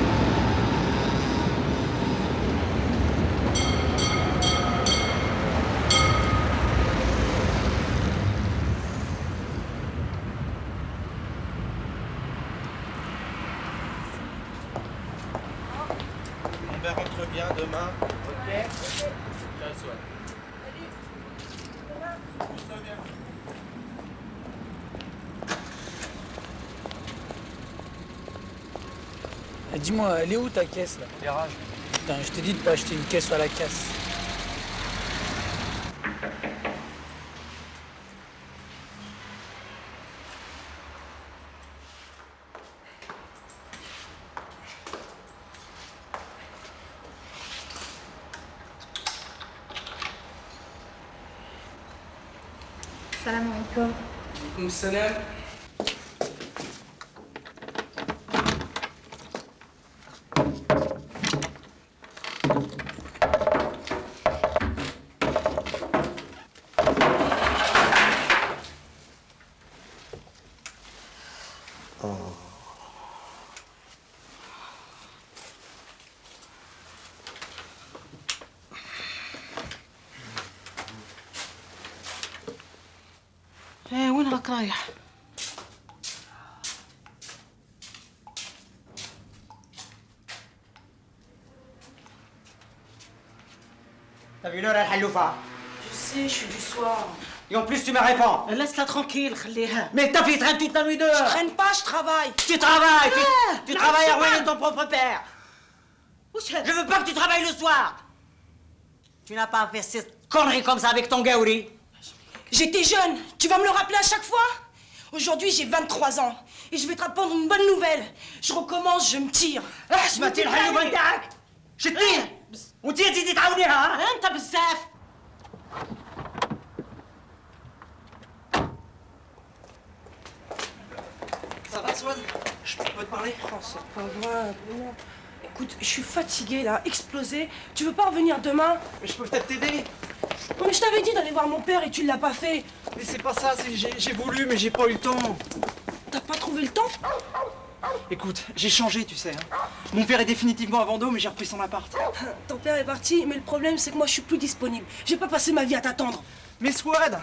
[SPEAKER 2] On rentre bien demain, ok?
[SPEAKER 1] Dis-moi, elle est où ta caisse là?
[SPEAKER 2] Garage.
[SPEAKER 1] Putain, je t'ai dit de pas acheter une caisse à la casse.
[SPEAKER 4] Salam alaikum.
[SPEAKER 1] Alaikum salam.
[SPEAKER 7] ايه وين راك رايح؟
[SPEAKER 10] T'as vu l'heure, elle Haloufa?
[SPEAKER 3] Je sais, je suis du soir.
[SPEAKER 10] Et en plus, tu me réponds.
[SPEAKER 7] Laisse-la tranquille, خليها.
[SPEAKER 10] Mais ta fille traîne toute la nuit dehors.
[SPEAKER 3] Je traîne pas, je travaille.
[SPEAKER 10] Tu travailles, tu
[SPEAKER 3] non,
[SPEAKER 10] travailles
[SPEAKER 3] c'est
[SPEAKER 10] à ruiner
[SPEAKER 3] pas-
[SPEAKER 10] ton propre père. Je veux pas que tu travailles le soir. Tu n'as pas fait cette connerie comme ça avec ton gaouri.
[SPEAKER 3] J'étais jeune, tu vas me le rappeler à chaque fois? Aujourd'hui, j'ai 23 ans. Et je vais te répondre une bonne nouvelle. Je recommence, je me tire.
[SPEAKER 10] Je m'attire الحلوة نتاعك. شتي وانتي تزيدي تعاونيها ها؟
[SPEAKER 7] انت بزاف.
[SPEAKER 10] Ça va, Swan? Je peux te parler?
[SPEAKER 3] Oh, c'est pas vrai. Non. Écoute, je suis fatiguée là, explosée. Tu veux pas revenir demain?
[SPEAKER 10] Mais je peux peut-être t'aider.
[SPEAKER 3] Mais je t'avais dit d'aller voir mon père et tu l'as pas fait.
[SPEAKER 10] Mais c'est pas ça, j'ai voulu, mais j'ai pas eu le temps.
[SPEAKER 3] T'as pas trouvé le temps?
[SPEAKER 10] Écoute, j'ai changé, tu sais. Hein. Mon père est définitivement à Vendôme, mais j'ai repris son appart.
[SPEAKER 3] Ton père est parti, mais le problème c'est que moi je suis plus disponible. Je vais pas passer ma vie à t'attendre.
[SPEAKER 10] Mais Swad,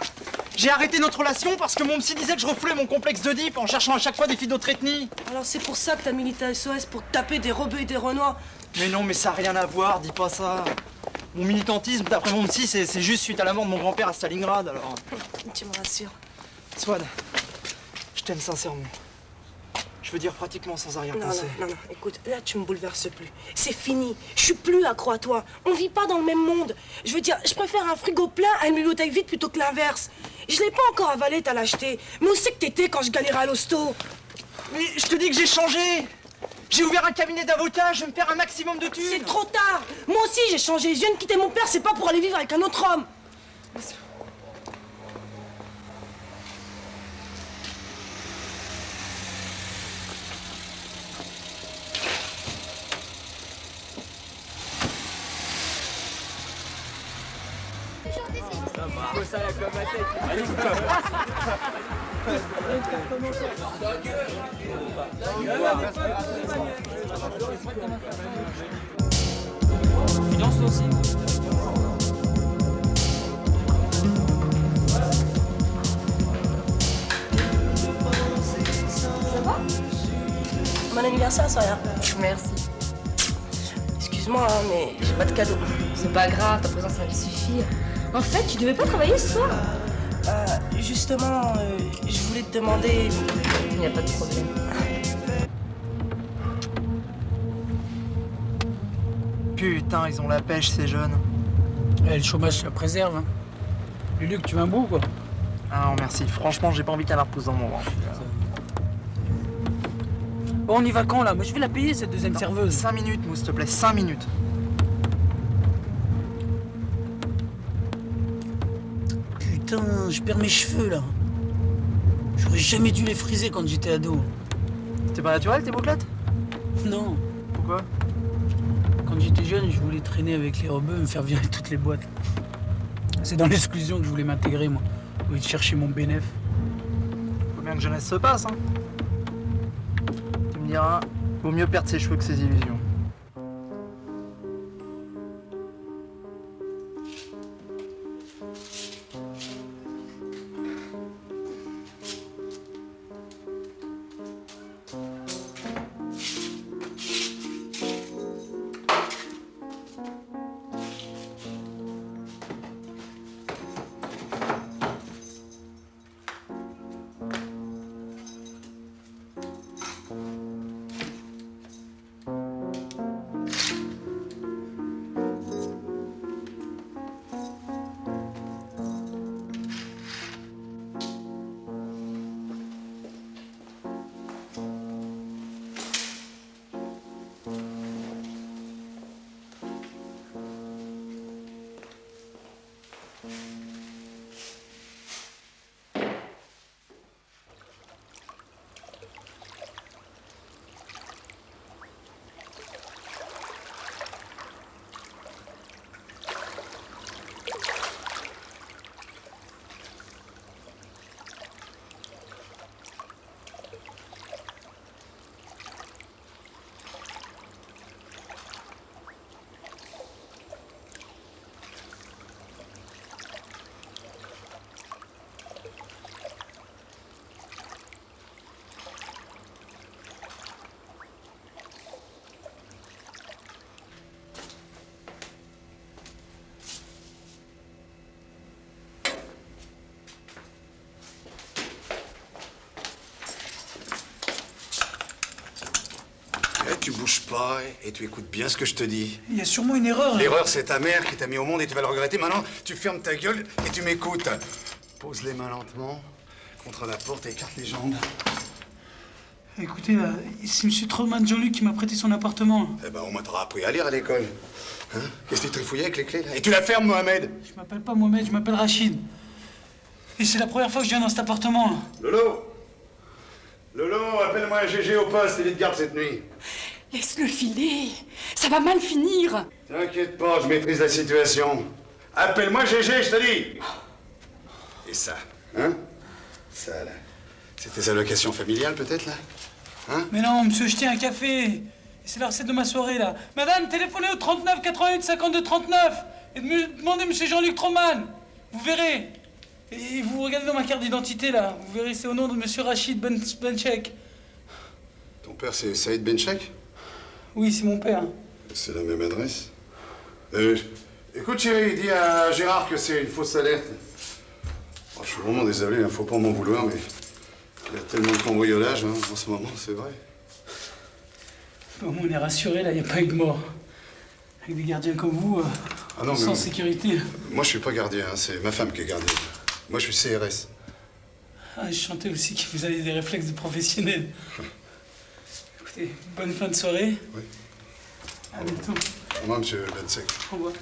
[SPEAKER 10] j'ai arrêté notre relation parce que mon psy disait que je refoulais mon complexe d'Oedipe en cherchant à chaque fois des filles d'autres ethnies.
[SPEAKER 3] Alors c'est pour ça que t'as milité à SOS, pour taper des rebeux et des renois.
[SPEAKER 10] Mais non, mais ça n'a rien à voir, dis pas ça. Mon militantisme, d'après mon psy, c'est juste suite à la mort de mon grand-père à Stalingrad, alors...
[SPEAKER 3] Tu me rassures.
[SPEAKER 10] Swad, je t'aime sincèrement. Je veux dire pratiquement sans arrière-pensée.
[SPEAKER 3] Non, écoute, là tu me bouleverses plus. C'est fini, je suis plus accro à toi. On vit pas dans le même monde. Je veux dire, je préfère un frigo plein à une bibliothèque vide plutôt que l'inverse. Je l'ai pas encore avalé, t'as l'acheté. Mais où c'est que t'étais quand je galérais à l'hosto?
[SPEAKER 10] Mais je te dis que j'ai changé.
[SPEAKER 2] J'ai ouvert un cabinet d'avocat, je vais me faire un maximum de thunes.
[SPEAKER 3] C'est trop tard. Moi aussi, j'ai changé. Je viens de quitter mon père, c'est pas pour aller vivre avec un autre homme.
[SPEAKER 1] Finance aussi.
[SPEAKER 3] Ça va? Mon anniversaire, c'est rien.
[SPEAKER 6] Merci.
[SPEAKER 3] Excuse-moi, hein, mais j'ai pas de cadeau.
[SPEAKER 6] C'est pas grave, ta présence ça me suffit. En fait, tu devais pas travailler ce soir.
[SPEAKER 3] Justement, je voulais te demander...
[SPEAKER 6] Il n'y a pas de problème.
[SPEAKER 2] Putain, ils ont la pêche, ces jeunes.
[SPEAKER 1] Le chômage, ça préserve. Hein. Luluc, tu veux un bout, quoi?
[SPEAKER 2] Ah non, merci. Franchement, j'ai pas envie qu'elle la repousse dans mon ventre.
[SPEAKER 1] Bon, on y va quand, là? Moi, je vais la payer, cette deuxième serveuse.
[SPEAKER 2] 5 minutes, Mousse, s'il te plaît, 5 minutes.
[SPEAKER 1] Putain, je perds mes cheveux, là. J'aurais jamais dû les friser quand j'étais ado.
[SPEAKER 2] T'es pas naturel, tes bouclettes?
[SPEAKER 1] Non.
[SPEAKER 2] Pourquoi?
[SPEAKER 1] Quand j'étais jeune, je voulais traîner avec les rebeux, me faire virer toutes les boîtes. C'est dans l'exclusion que je voulais m'intégrer, moi. Au lieu de chercher mon bénéf.
[SPEAKER 2] Faut bien que jeunesse se passe, hein. Tu me diras, vaut mieux perdre ses cheveux que ses illusions.
[SPEAKER 9] Tu bouges pas et tu écoutes bien ce que je te dis.
[SPEAKER 1] Il y a sûrement une erreur.
[SPEAKER 9] L'erreur, c'est ta mère qui t'a mis au monde et tu vas le regretter. Maintenant, tu fermes ta gueule et tu m'écoutes. Pose les mains lentement contre la porte et écarte les jambes.
[SPEAKER 1] Écoutez, là, c'est M. Trollman Jean-Luc qui m'a prêté son appartement.
[SPEAKER 9] Eh ben, on m'a appris à lire à l'école. Hein? Qu'est-ce que tu trifouillais avec les clés, là? Et tu la fermes, Mohamed?
[SPEAKER 1] Je m'appelle pas Mohamed, je m'appelle Rachid. Et c'est la première fois que je viens dans cet appartement, là.
[SPEAKER 9] Lolo! Lolo, appelle-moi un GG au poste, il est de garde cette nuit.
[SPEAKER 23] Laisse-le filer, ça va mal finir.
[SPEAKER 9] T'inquiète pas, je maîtrise la situation. Appelle-moi GG, je te dis. Et ça, hein? Ça, là. C'est tes allocations familiales, peut-être, là? Hein?
[SPEAKER 1] Mais non, monsieur, je tiens un café. C'est la recette de ma soirée, là. Madame, téléphonez au 39 88 52 39 et demandez monsieur Jean-Luc Trollman. Vous verrez. Et vous regardez dans ma carte d'identité, là. Vous verrez, c'est au nom de monsieur Rachid Benchek.
[SPEAKER 9] Ton père, c'est Saïd Benchek?
[SPEAKER 1] Oui, c'est mon père.
[SPEAKER 9] C'est la même adresse. Écoute, chérie, dis à Gérard que c'est une fausse alerte. Oh, je suis vraiment désolé, hein, faut pas m'en vouloir, mais il y a tellement de cambriolage hein, en ce moment, c'est vrai.
[SPEAKER 1] Au moins, on est rassurés, là, il n'y a pas eu de mort. Avec des gardiens comme vous,
[SPEAKER 9] Ah non,
[SPEAKER 1] sans
[SPEAKER 9] mais
[SPEAKER 1] sécurité.
[SPEAKER 9] Moi, je suis pas gardien, hein, c'est ma femme qui est gardienne. Moi, je suis CRS.
[SPEAKER 1] Ah, je chantais aussi que vous avez des réflexes de professionnel. Écoutez, bonne fin de soirée.
[SPEAKER 9] Oui.
[SPEAKER 1] À bientôt.
[SPEAKER 9] Au revoir, monsieur Bensek.
[SPEAKER 1] Au revoir.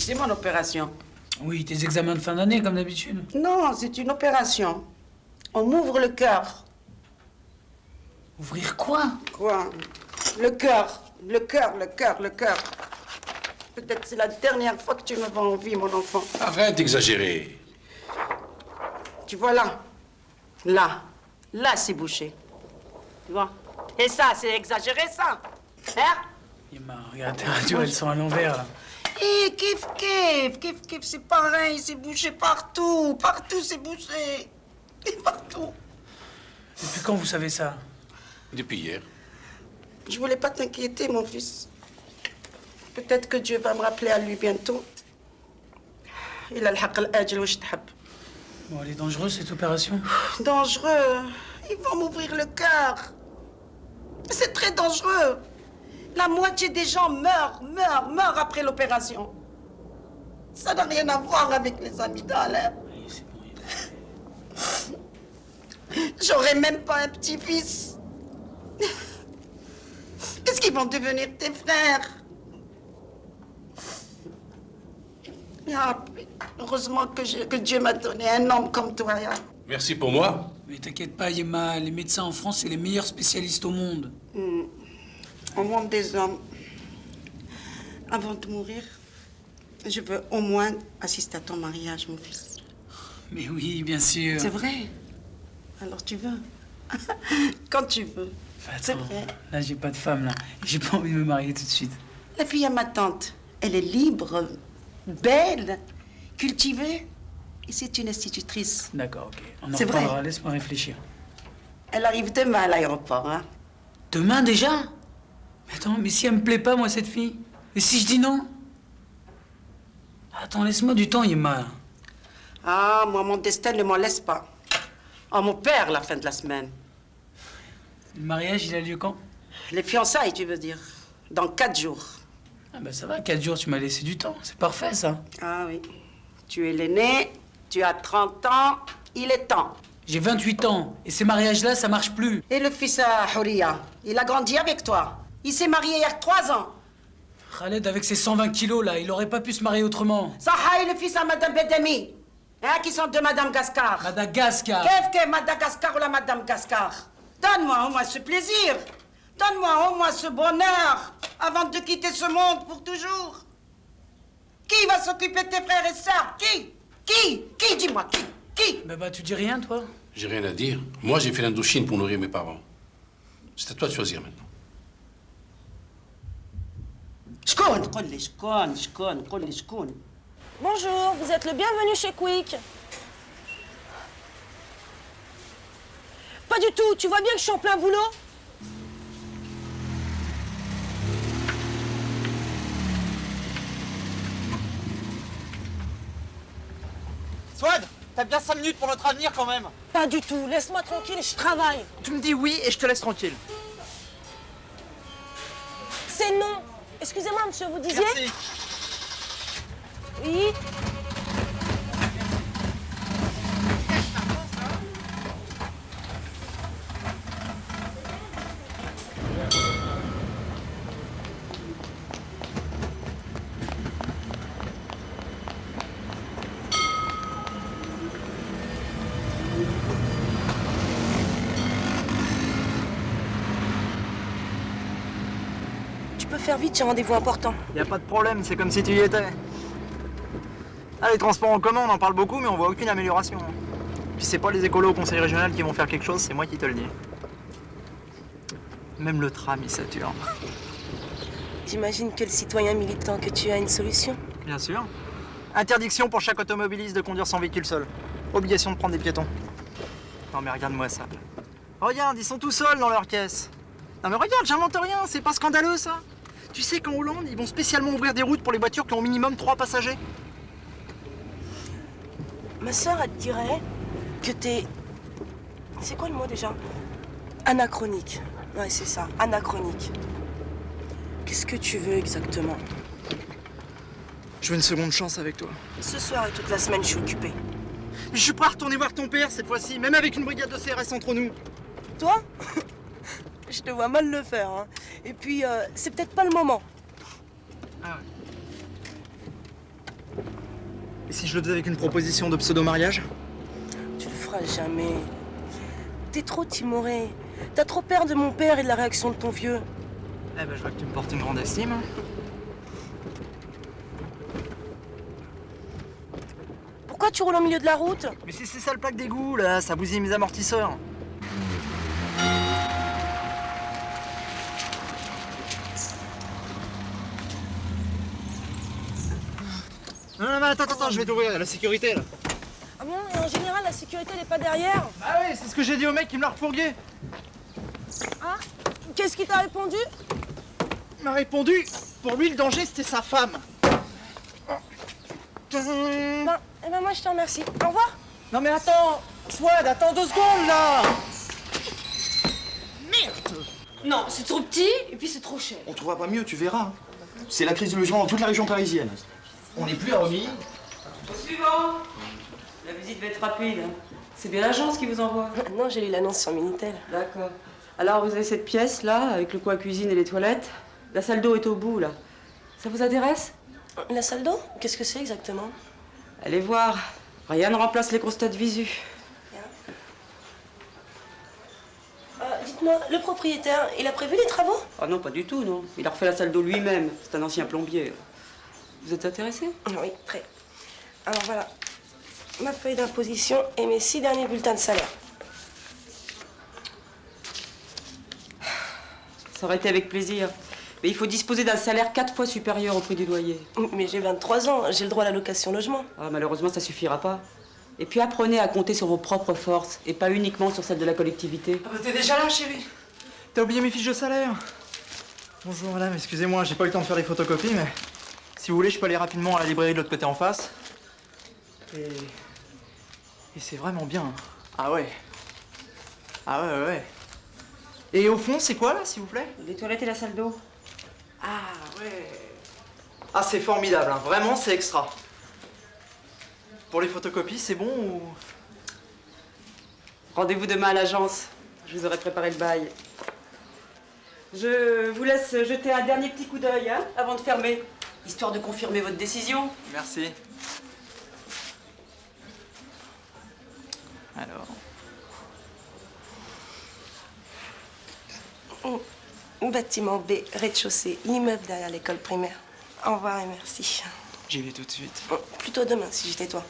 [SPEAKER 7] C'est mon opération.
[SPEAKER 1] Oui, tes examens de fin d'année, comme d'habitude.
[SPEAKER 7] Non, c'est une opération. On m'ouvre le cœur.
[SPEAKER 1] Ouvrir quoi?
[SPEAKER 7] Quoi? Le cœur. Le cœur, le cœur, le cœur. Peut-être c'est la dernière fois que tu me vois en vie, mon enfant.
[SPEAKER 13] Arrête d'exagérer.
[SPEAKER 7] Tu vois là? Là. Là, c'est bouché. Tu vois? Et ça, c'est exagéré, ça. Hein?
[SPEAKER 1] Regarde, tes radios, elles sont à l'envers, là.
[SPEAKER 7] Eh, kif, c'est pareil, c'est bouché partout. Partout, c'est bouché. Et partout.
[SPEAKER 1] Depuis quand vous savez ça?
[SPEAKER 13] Depuis hier.
[SPEAKER 7] Je voulais pas t'inquiéter, mon fils. Peut-être que Dieu va me rappeler à lui bientôt. Il a le haq al-ajl wa shtahab.
[SPEAKER 1] Bon, elle est dangereuse, cette opération?
[SPEAKER 7] Dangereux. Ils vont m'ouvrir le cœur. C'est très dangereux. La moitié des gens meurent après l'opération. Ça n'a rien à voir avec les amygdales. J'aurais même pas un petit-fils. Est-ce qu'ils vont devenir tes frères? Ah, heureusement que Dieu m'a donné un homme comme toi. Ya.
[SPEAKER 13] Merci pour moi.
[SPEAKER 1] Mais t'inquiète pas, Yema, les médecins en France, c'est les meilleurs spécialistes au monde.
[SPEAKER 7] Au monde des hommes. Avant de mourir, je veux au moins assister à ton mariage, mon fils.
[SPEAKER 1] Mais oui, bien sûr.
[SPEAKER 7] C'est vrai. Alors tu veux. Quand tu veux. C'est vrai.
[SPEAKER 1] Là, j'ai pas de femme, là. J'ai pas envie de me marier tout de suite.
[SPEAKER 7] La fille à ma tante, elle est libre, belle, cultivée. Et c'est une institutrice.
[SPEAKER 1] D'accord, ok. On en
[SPEAKER 7] C'est vrai.
[SPEAKER 1] reparlera, laisse-moi réfléchir.
[SPEAKER 7] Elle arrive demain à l'aéroport, hein.
[SPEAKER 1] Demain, déjà? Mais attends, mais si elle me plaît pas, moi, cette fille? Et si je dis non? Attends, laisse-moi du temps, Yema.
[SPEAKER 7] Ah, moi, mon destin ne m'en laisse pas. Oh, mon père, la fin de la semaine.
[SPEAKER 1] Le mariage, il a lieu quand?
[SPEAKER 7] Les fiançailles, tu veux dire. Dans 4 jours.
[SPEAKER 1] Ah bah ça va, 4 jours, tu m'as laissé du temps. C'est parfait, ça.
[SPEAKER 7] Ah oui. Tu es l'aîné, tu as 30 ans, il est temps.
[SPEAKER 1] J'ai 28 ans, et ces mariages-là, ça marche plus.
[SPEAKER 7] Et le fils à Houria, il a grandi avec toi. Il s'est marié il y a 3 ans.
[SPEAKER 1] Khaled, avec ses 120 kilos, là, il aurait pas pu se marier autrement.
[SPEAKER 7] Saha est le fils à Madame Bedemi. Hein, qui sont de Madame Gascar.
[SPEAKER 1] Madagascar.
[SPEAKER 7] Qu'est-ce que Madagascar ou la Madame Gascar? Donne-moi au moins ce plaisir. Donne-moi au moins ce bonheur avant de quitter ce monde pour toujours. Qui va s'occuper de tes frères et sœurs? Qui? Dis-moi, qui?
[SPEAKER 1] Bah, tu dis rien, toi?
[SPEAKER 13] J'ai rien à dire. Moi, j'ai fait l'Indochine pour nourrir mes parents. C'est à toi de choisir maintenant.
[SPEAKER 3] Bonjour, vous êtes le bienvenu chez Quick. Pas du tout, tu vois bien que je suis en plein boulot.
[SPEAKER 2] Swad, t'as bien 5 minutes pour notre avenir quand même.
[SPEAKER 3] Pas du tout, laisse-moi tranquille, je travaille.
[SPEAKER 2] Tu me dis oui et je te laisse tranquille.
[SPEAKER 3] C'est non. Excusez-moi, monsieur, vous disiez?
[SPEAKER 2] Merci.
[SPEAKER 3] Oui. faire vite, j'ai un rendez-vous important.
[SPEAKER 2] Y a pas de problème, c'est comme si tu y étais. Ah, les transports en commun, on en parle beaucoup, mais on voit aucune amélioration. Puis c'est pas les écolos au conseil régional qui vont faire quelque chose, c'est moi qui te le dis. Même le tram, il sature.
[SPEAKER 3] T'imagines que le citoyen militant que tu as une solution?
[SPEAKER 2] Bien sûr. Interdiction pour chaque automobiliste de conduire son véhicule seul. Obligation de prendre des piétons. Non mais regarde-moi ça. Regarde, ils sont tout seuls dans leur caisse. Non mais regarde, j'invente rien, c'est pas scandaleux ça. Tu sais qu'en Hollande, ils vont spécialement ouvrir des routes pour les voitures qui ont au minimum 3 passagers.
[SPEAKER 3] Ma sœur, elle te dirait que t'es... C'est quoi le mot déjà? Anachronique. Ouais, c'est ça, anachronique. Qu'est-ce que tu veux exactement?
[SPEAKER 2] Je veux une seconde chance avec toi.
[SPEAKER 3] Ce soir et toute la semaine, je suis occupée.
[SPEAKER 2] Mais je suis pas retourné voir ton père cette fois-ci, même avec une brigade de CRS entre nous.
[SPEAKER 3] Toi? Je te vois mal le faire, hein. Et puis, c'est peut-être pas le moment.
[SPEAKER 2] Ah ouais. Et si je le faisais avec une proposition de pseudo-mariage?
[SPEAKER 3] Tu le feras jamais. T'es trop timoré. T'as trop peur de mon père et de la réaction de ton vieux.
[SPEAKER 2] Eh ben, je vois que tu me portes une grande estime.
[SPEAKER 3] Pourquoi tu roules au milieu de la route?
[SPEAKER 2] Mais c'est ça le plaque d'égout, là, ça bousille mes amortisseurs. Non, mais attends, je vais t'ouvrir, la sécurité, là.
[SPEAKER 3] Ah bon? Et en général, la sécurité, elle est pas derrière?
[SPEAKER 2] Ah oui, c'est ce que j'ai dit au mec qui me l'a refourgué.
[SPEAKER 3] Ah? Qu'est-ce qu'il t'a répondu?
[SPEAKER 2] Il m'a répondu, pour lui, le danger, c'était sa femme.
[SPEAKER 3] Bon, eh ben moi, je te remercie. Au revoir.
[SPEAKER 2] Non mais attends, Swad, attends 2 secondes, là. Merde.
[SPEAKER 19] Non, c'est trop petit et puis c'est trop cher.
[SPEAKER 22] On trouvera pas mieux, tu verras. C'est la crise du logement dans toute la région parisienne. On n'est plus à Romilly.
[SPEAKER 5] Au suivant. La visite va être rapide. C'est bien l'agence qui vous envoie?
[SPEAKER 3] Non, j'ai lu l'annonce sur Minitel.
[SPEAKER 5] D'accord. Alors, vous avez cette pièce, là, avec le coin cuisine et les toilettes. La salle d'eau est au bout, là. Ça vous intéresse?
[SPEAKER 3] La salle d'eau? Qu'est-ce que c'est exactement?
[SPEAKER 5] Allez voir. Rien ne remplace les grosses têtes visu.
[SPEAKER 3] Dites-moi, le propriétaire, il a prévu les travaux?
[SPEAKER 5] Ah non, pas du tout, non. Il a refait la salle d'eau lui-même. C'est un ancien plombier. Vous êtes intéressé?
[SPEAKER 3] Oui, très. Alors voilà, ma feuille d'imposition et mes 6 derniers bulletins de salaire.
[SPEAKER 5] Ça aurait été avec plaisir. Mais il faut disposer d'un salaire 4 fois supérieur au prix du loyer.
[SPEAKER 3] Mais j'ai 23 ans, j'ai le droit à la location logement.
[SPEAKER 5] Ah, malheureusement, ça suffira pas. Et puis apprenez à compter sur vos propres forces et pas uniquement sur celles de la collectivité.
[SPEAKER 2] Ah bah t'es déjà là, chérie. T'as oublié mes fiches de salaire. Bonjour madame, excusez-moi, j'ai pas eu le temps de faire les photocopies, mais si vous voulez, je peux aller rapidement à la librairie de l'autre côté en face. Et c'est vraiment bien. Hein. Ah ouais. Ah ouais. Et au fond, c'est quoi là, s'il vous plaît?
[SPEAKER 5] Les toilettes et la salle d'eau.
[SPEAKER 2] Ah ouais. Ah, c'est formidable, hein. Vraiment, c'est extra. Pour les photocopies, c'est bon ou...
[SPEAKER 5] Rendez-vous demain à l'agence. Je vous aurai préparé le bail. Je vous laisse jeter un dernier petit coup d'œil, hein, avant de fermer, histoire de confirmer votre décision.
[SPEAKER 2] Merci. Alors...
[SPEAKER 3] Bâtiment B, rez-de-chaussée, l'immeuble derrière l'école primaire. Au revoir et merci.
[SPEAKER 2] J'y vais tout de suite.
[SPEAKER 3] Plutôt demain, si j'étais toi.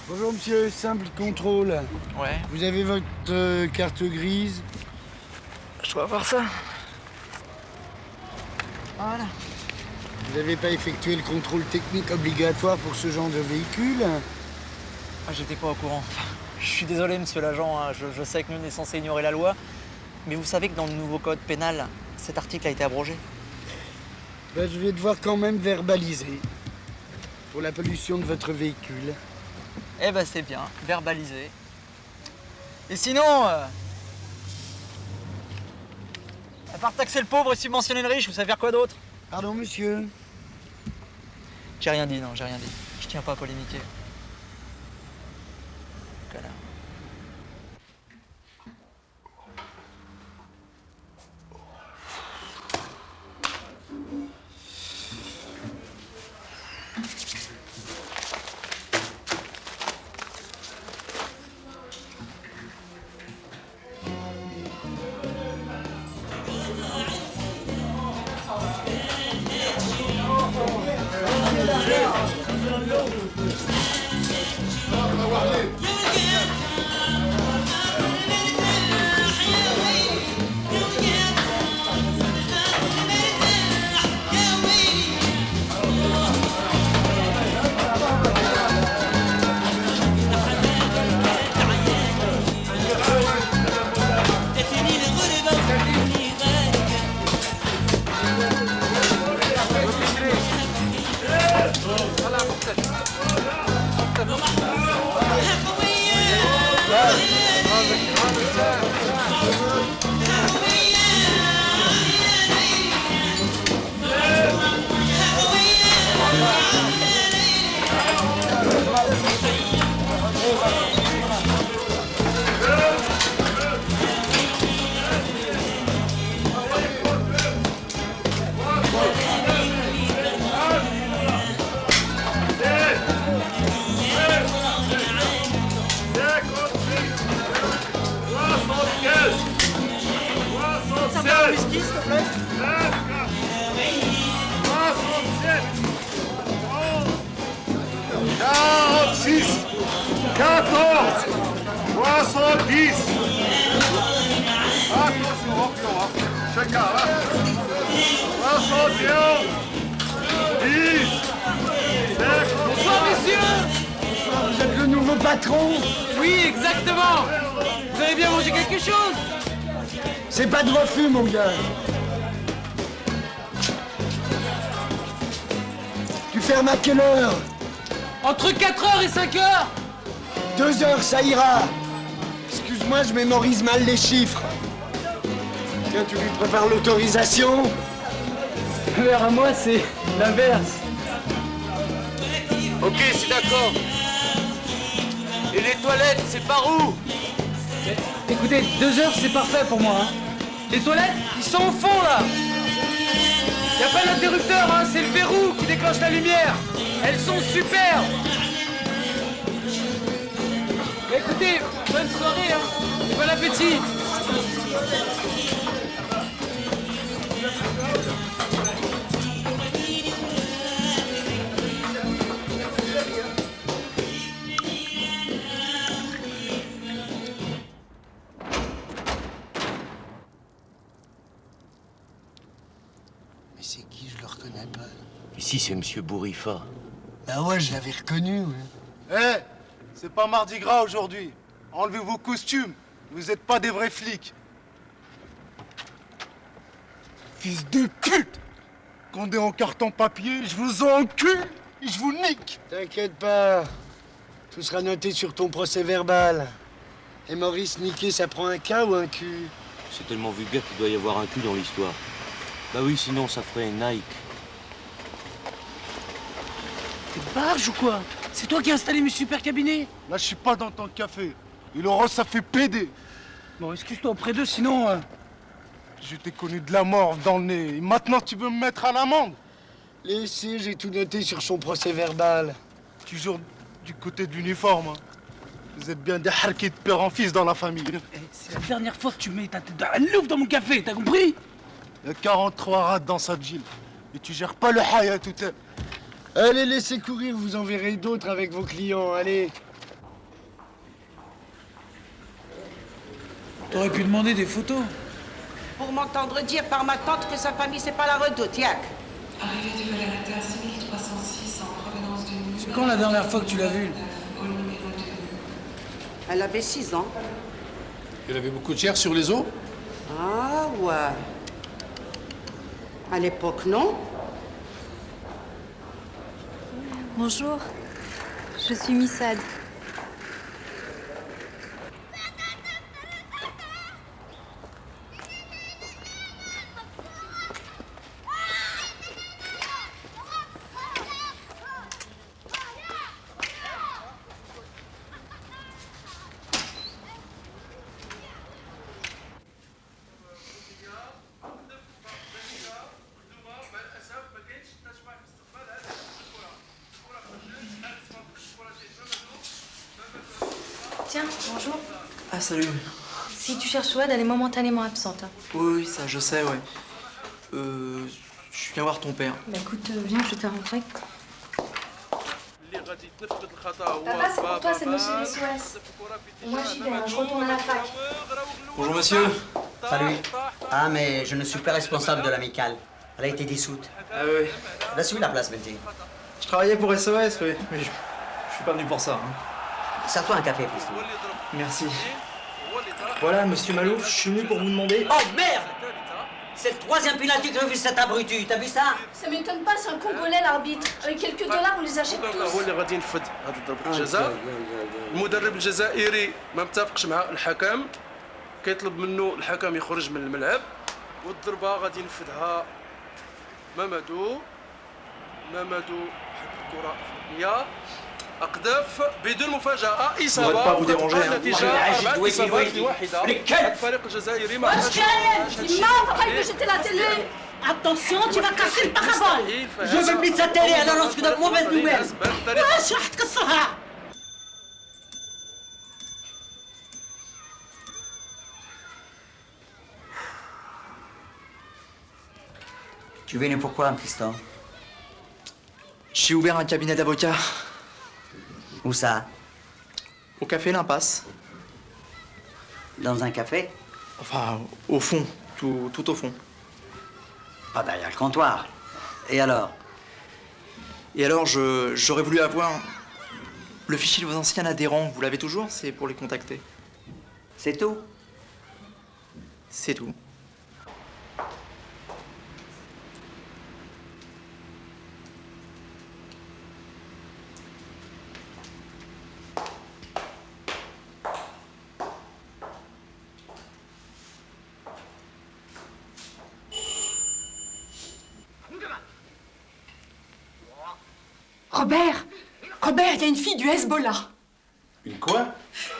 [SPEAKER 21] Bonjour monsieur, simple contrôle.
[SPEAKER 2] Ouais.
[SPEAKER 21] Vous avez votre carte grise?
[SPEAKER 2] Je dois voir ça. Voilà.
[SPEAKER 21] Vous n'avez pas effectué le contrôle technique obligatoire pour ce genre de véhicule?
[SPEAKER 2] Ah, j'étais pas au courant. Je suis désolé, monsieur l'agent, hein. Je sais que nous, on est censé ignorer la loi. Mais vous savez que dans le nouveau code pénal, cet article a été abrogé?
[SPEAKER 21] Ben, je vais devoir quand même verbaliser pour la pollution de votre véhicule.
[SPEAKER 2] Eh ben, c'est bien, verbalisé. Et sinon, à part taxer le pauvre et subventionner le riche, vous savez faire quoi d'autre?
[SPEAKER 21] Pardon, monsieur?
[SPEAKER 2] J'ai rien dit, non, j'ai rien dit. Je tiens pas à polémiquer. Connard.
[SPEAKER 10] S'il te plaît.
[SPEAKER 18] 46, 14, 70. Attention, hein. Chacun, là. 61, 10.
[SPEAKER 1] Bonsoir, messieurs.
[SPEAKER 10] Vous êtes le nouveau patron?
[SPEAKER 1] Oui, exactement. Vous avez bien mangé quelque chose?
[SPEAKER 10] C'est pas de refus, mon gars. Tu fermes à quelle heure?
[SPEAKER 1] Entre 4h et 5h.
[SPEAKER 10] 2 heures, ça ira. Excuse-moi, je mémorise mal les chiffres. Tiens, tu lui prépares l'autorisation?
[SPEAKER 1] Alors à moi, c'est l'inverse.
[SPEAKER 10] Ok, c'est d'accord. Et les toilettes, c'est par où?
[SPEAKER 1] Écoutez, 2 heures, c'est parfait pour moi. Hein. Les toilettes, ils sont au fond, là. Y a pas d'interrupteur, hein, c'est le verrou qui déclenche la lumière. Elles sont super. Écoutez, bonne soirée, hein. Et bon appétit.
[SPEAKER 10] Mais c'est qui? Je le reconnais pas.
[SPEAKER 8] Ici, c'est Monsieur Bourrifa.
[SPEAKER 10] Bah ouais, je l'avais reconnu, ouais.
[SPEAKER 20] Eh, c'est pas Mardi Gras aujourd'hui. Enlevez vos costumes. Vous êtes pas des vrais flics. Fils de pute! Condé en carton papier, je vous encule et je vous nique.
[SPEAKER 10] T'inquiète pas. Tout sera noté sur ton procès verbal. Et Maurice niqué, ça prend un K ou un Q?
[SPEAKER 8] C'est tellement vulgaire qu'il doit y avoir un cul dans l'histoire. Bah oui, sinon ça ferait Nike.
[SPEAKER 1] T'es barge ou quoi? C'est toi qui as installé mes super cabinets?
[SPEAKER 20] Là, je suis pas dans ton café. Et Laurent, ça fait péder.
[SPEAKER 1] Bon, excuse-toi auprès d'eux, sinon...
[SPEAKER 20] Je t'ai connu de la mort dans le nez. Et maintenant, tu veux me mettre à l'amende?
[SPEAKER 10] Laissez, j'ai tout noté sur son procès verbal.
[SPEAKER 20] Toujours du côté de l'uniforme. Hein. Vous êtes bien des harkis de père en fils dans la famille.
[SPEAKER 1] C'est la dernière fois que tu mets ta tête à l'ouf dans mon café, t'as compris?
[SPEAKER 20] Il y a 43 rats dans sa ville. Et tu gères pas le haya tout seul.
[SPEAKER 10] Allez, laissez courir, vous en verrez d'autres avec vos clients, allez.
[SPEAKER 1] T'aurais pu demander des photos.
[SPEAKER 7] Pour m'entendre dire par ma tante que sa famille, c'est pas la Redoute, Yac.
[SPEAKER 4] Arrivée du Valentin 6306 en provenance de...
[SPEAKER 1] C'est quand la dernière fois que tu l'as vue?
[SPEAKER 7] Elle avait 6 ans.
[SPEAKER 13] Il avait beaucoup de chair sur les os?
[SPEAKER 7] Ah ouais. À l'époque, non?
[SPEAKER 11] Bonjour, je suis Missad.
[SPEAKER 14] Tiens, bonjour.
[SPEAKER 2] Ah, salut.
[SPEAKER 14] Si tu cherches Ouad, elle est momentanément absente. Hein.
[SPEAKER 2] Oui, ça, je sais, ouais. Je viens voir ton père.
[SPEAKER 14] Bah écoute, viens, je t'ai rentré. Papa, c'est pour toi, c'est monsieur SOS. Moi, j'y vais, hein, je retourne à la fac.
[SPEAKER 2] Bonjour, monsieur.
[SPEAKER 10] Salut. Ah, mais je ne suis pas responsable de l'amicale. Elle a été dissoute.
[SPEAKER 2] Ah oui.
[SPEAKER 10] Laisse où la place, Betty?
[SPEAKER 2] Je travaillais pour SOS, oui. Mais je suis pas venu pour ça. Hein.
[SPEAKER 10] Sers-toi un café, Piston.
[SPEAKER 2] Merci. Voilà, monsieur Malouf, je suis venu pour vous demander...
[SPEAKER 10] Oh, merde! C'est le 3e penalty que refuse cet abruti, t'as vu ça?
[SPEAKER 6] Ça m'étonne pas, c'est un Congolais l'arbitre. Avec quelques dollars, on les achète
[SPEAKER 12] هو اللي
[SPEAKER 6] tous.
[SPEAKER 12] غادي ينفذ هذا ضربة الجزاء. المدرب الجزائري ما متفقش مع الحكم، كيطلب منه الحكم يخرج من الملعب، والضربة غادي ينفذها مامادو. مامادو حط الكرة في النية، أقدف بدون مفاجأة، إصابة وكتبقى النتيجة 4 إصابات لواحدة. الفريق الجزائري ما عرفش
[SPEAKER 6] Il m'a arrête de jeter la télé.
[SPEAKER 10] Attention, tu vas casser le parabole. Je veux plus de sa télé, elle annonce que de mauvaises nouvelles. واش راح تكسرها؟
[SPEAKER 2] Tu es venu pourquoi, Tristan? J'ai ouvert un cabinet d'avocats.
[SPEAKER 10] Où ça?
[SPEAKER 2] Au café L'Impasse.
[SPEAKER 10] Dans un café?
[SPEAKER 2] Enfin, au fond, tout au fond.
[SPEAKER 10] Pas derrière le comptoir. Et alors?
[SPEAKER 2] Et alors, j'aurais voulu avoir le fichier de vos anciens adhérents. Vous l'avez toujours? C'est pour les contacter.
[SPEAKER 10] C'est tout?
[SPEAKER 2] C'est tout.
[SPEAKER 23] Robert, il y a une fille du Hezbollah.
[SPEAKER 9] Une quoi?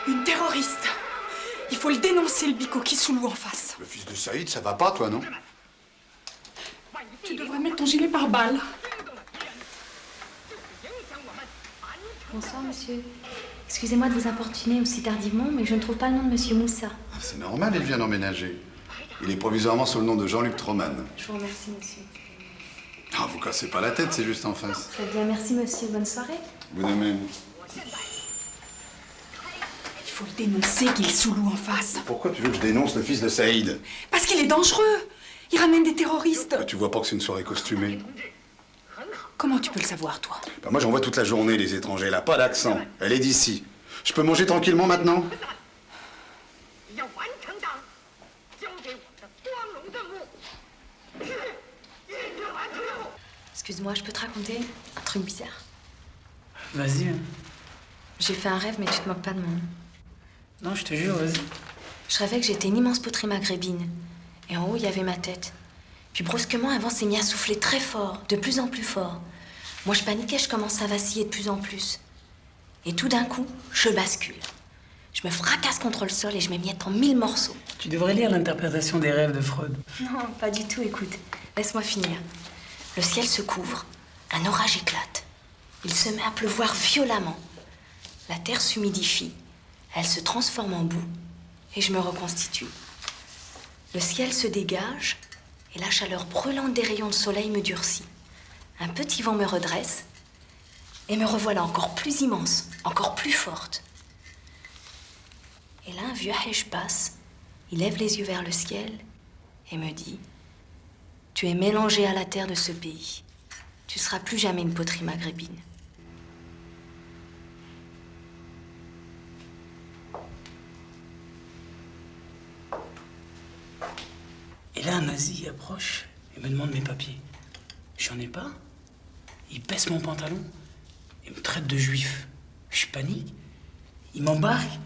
[SPEAKER 23] Une terroriste. Il faut le dénoncer, le bico qui sous l'eau en face.
[SPEAKER 9] Le fils de Saïd, ça va pas, toi, non?
[SPEAKER 23] Tu devrais mettre ton gilet pare-balles.
[SPEAKER 4] Bonsoir, monsieur. Excusez-moi de vous importuner aussi tardivement, mais je ne trouve pas le nom de monsieur Moussa.
[SPEAKER 9] Ah, c'est normal, il vient d'emménager. Il est provisoirement sous le nom de Jean-Luc Troman.
[SPEAKER 4] Je vous remercie, monsieur.
[SPEAKER 9] Ah, vous cassez pas la tête, c'est juste en face.
[SPEAKER 4] Très bien, merci, monsieur. Bonne soirée.
[SPEAKER 9] Vous de même.
[SPEAKER 23] Il faut le dénoncer qu'il est sous l'eau en face.
[SPEAKER 9] Pourquoi tu veux que je dénonce le fils de Saïd?
[SPEAKER 23] Parce qu'il est dangereux. Il ramène des terroristes.
[SPEAKER 9] Bah, tu vois pas que c'est une soirée costumée?
[SPEAKER 23] Comment tu peux le savoir, toi?
[SPEAKER 9] Bah, moi, j'en vois toute la journée, les étrangers. Elle a pas d'accent. Elle est d'ici. Je peux manger tranquillement maintenant?
[SPEAKER 4] Excuse-moi, je peux te raconter un truc bizarre.
[SPEAKER 1] Vas-y.
[SPEAKER 4] J'ai fait un rêve, mais tu te moques pas de moi.
[SPEAKER 1] Non, je te jure, vas-y.
[SPEAKER 4] Je rêvais que j'étais une immense poterie maghrébine. Et en haut, il y avait ma tête. Puis brusquement, un vent s'est mis à souffler très fort, de plus en plus fort. Moi, je paniquais, je commençais à vaciller de plus en plus. Et tout d'un coup, je bascule. Je me fracasse contre le sol et je m'émiette en 1000 morceaux.
[SPEAKER 1] Tu devrais lire l'interprétation des rêves de Freud.
[SPEAKER 4] Non, pas du tout, écoute. Laisse-moi finir. Le ciel se couvre, un orage éclate. Il se met à pleuvoir violemment. La terre s'humidifie, elle se transforme en boue et je me reconstitue. Le ciel se dégage et la chaleur brûlante des rayons de soleil me durcit. Un petit vent me redresse et me revoilà encore plus immense, encore plus forte. Et là, un vieux hèche passe, il lève les yeux vers le ciel et me dit: tu es mélangé à la terre de ce pays. Tu seras plus jamais une poterie maghrébine.
[SPEAKER 1] Et là, un nazi approche et me demande mes papiers. J'en ai pas. Il baisse mon pantalon et me traite de juif. Je panique. Il m'embarque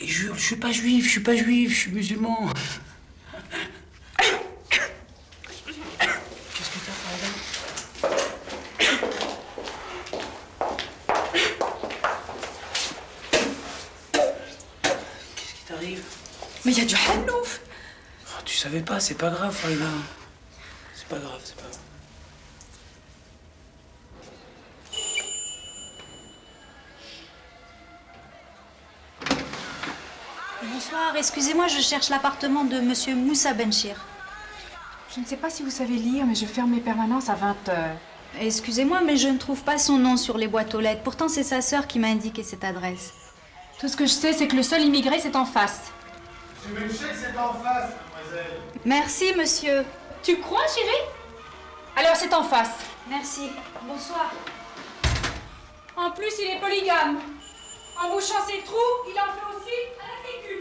[SPEAKER 1] et jure, je suis pas juif, je suis pas juif, je suis musulman. Qu'est-ce que t'as, par exemple? Qu'est-ce qui t'arrive?
[SPEAKER 23] Mais il y a du hanouf.
[SPEAKER 1] Oh, tu savais pas, c'est pas grave, Faïda. C'est pas grave, c'est pas grave.
[SPEAKER 11] Bonsoir, excusez-moi, je cherche l'appartement de monsieur Moussa Benchir.
[SPEAKER 6] Je ne sais pas si vous savez lire, mais je ferme mes permanences à 20h.
[SPEAKER 11] Excusez-moi, mais je ne trouve pas son nom sur les boîtes aux lettres. Pourtant, c'est sa sœur qui m'a indiqué cette adresse.
[SPEAKER 6] Tout ce que je sais, c'est que le seul immigré, c'est en face.
[SPEAKER 20] Monsieur Benchir, c'est en face, mademoiselle.
[SPEAKER 11] Merci, monsieur.
[SPEAKER 6] Tu crois, chérie? Alors, c'est en face.
[SPEAKER 11] Merci. Bonsoir.
[SPEAKER 6] En plus, il est polygame. En bouchant ses trous, il en fait aussi à la sécu.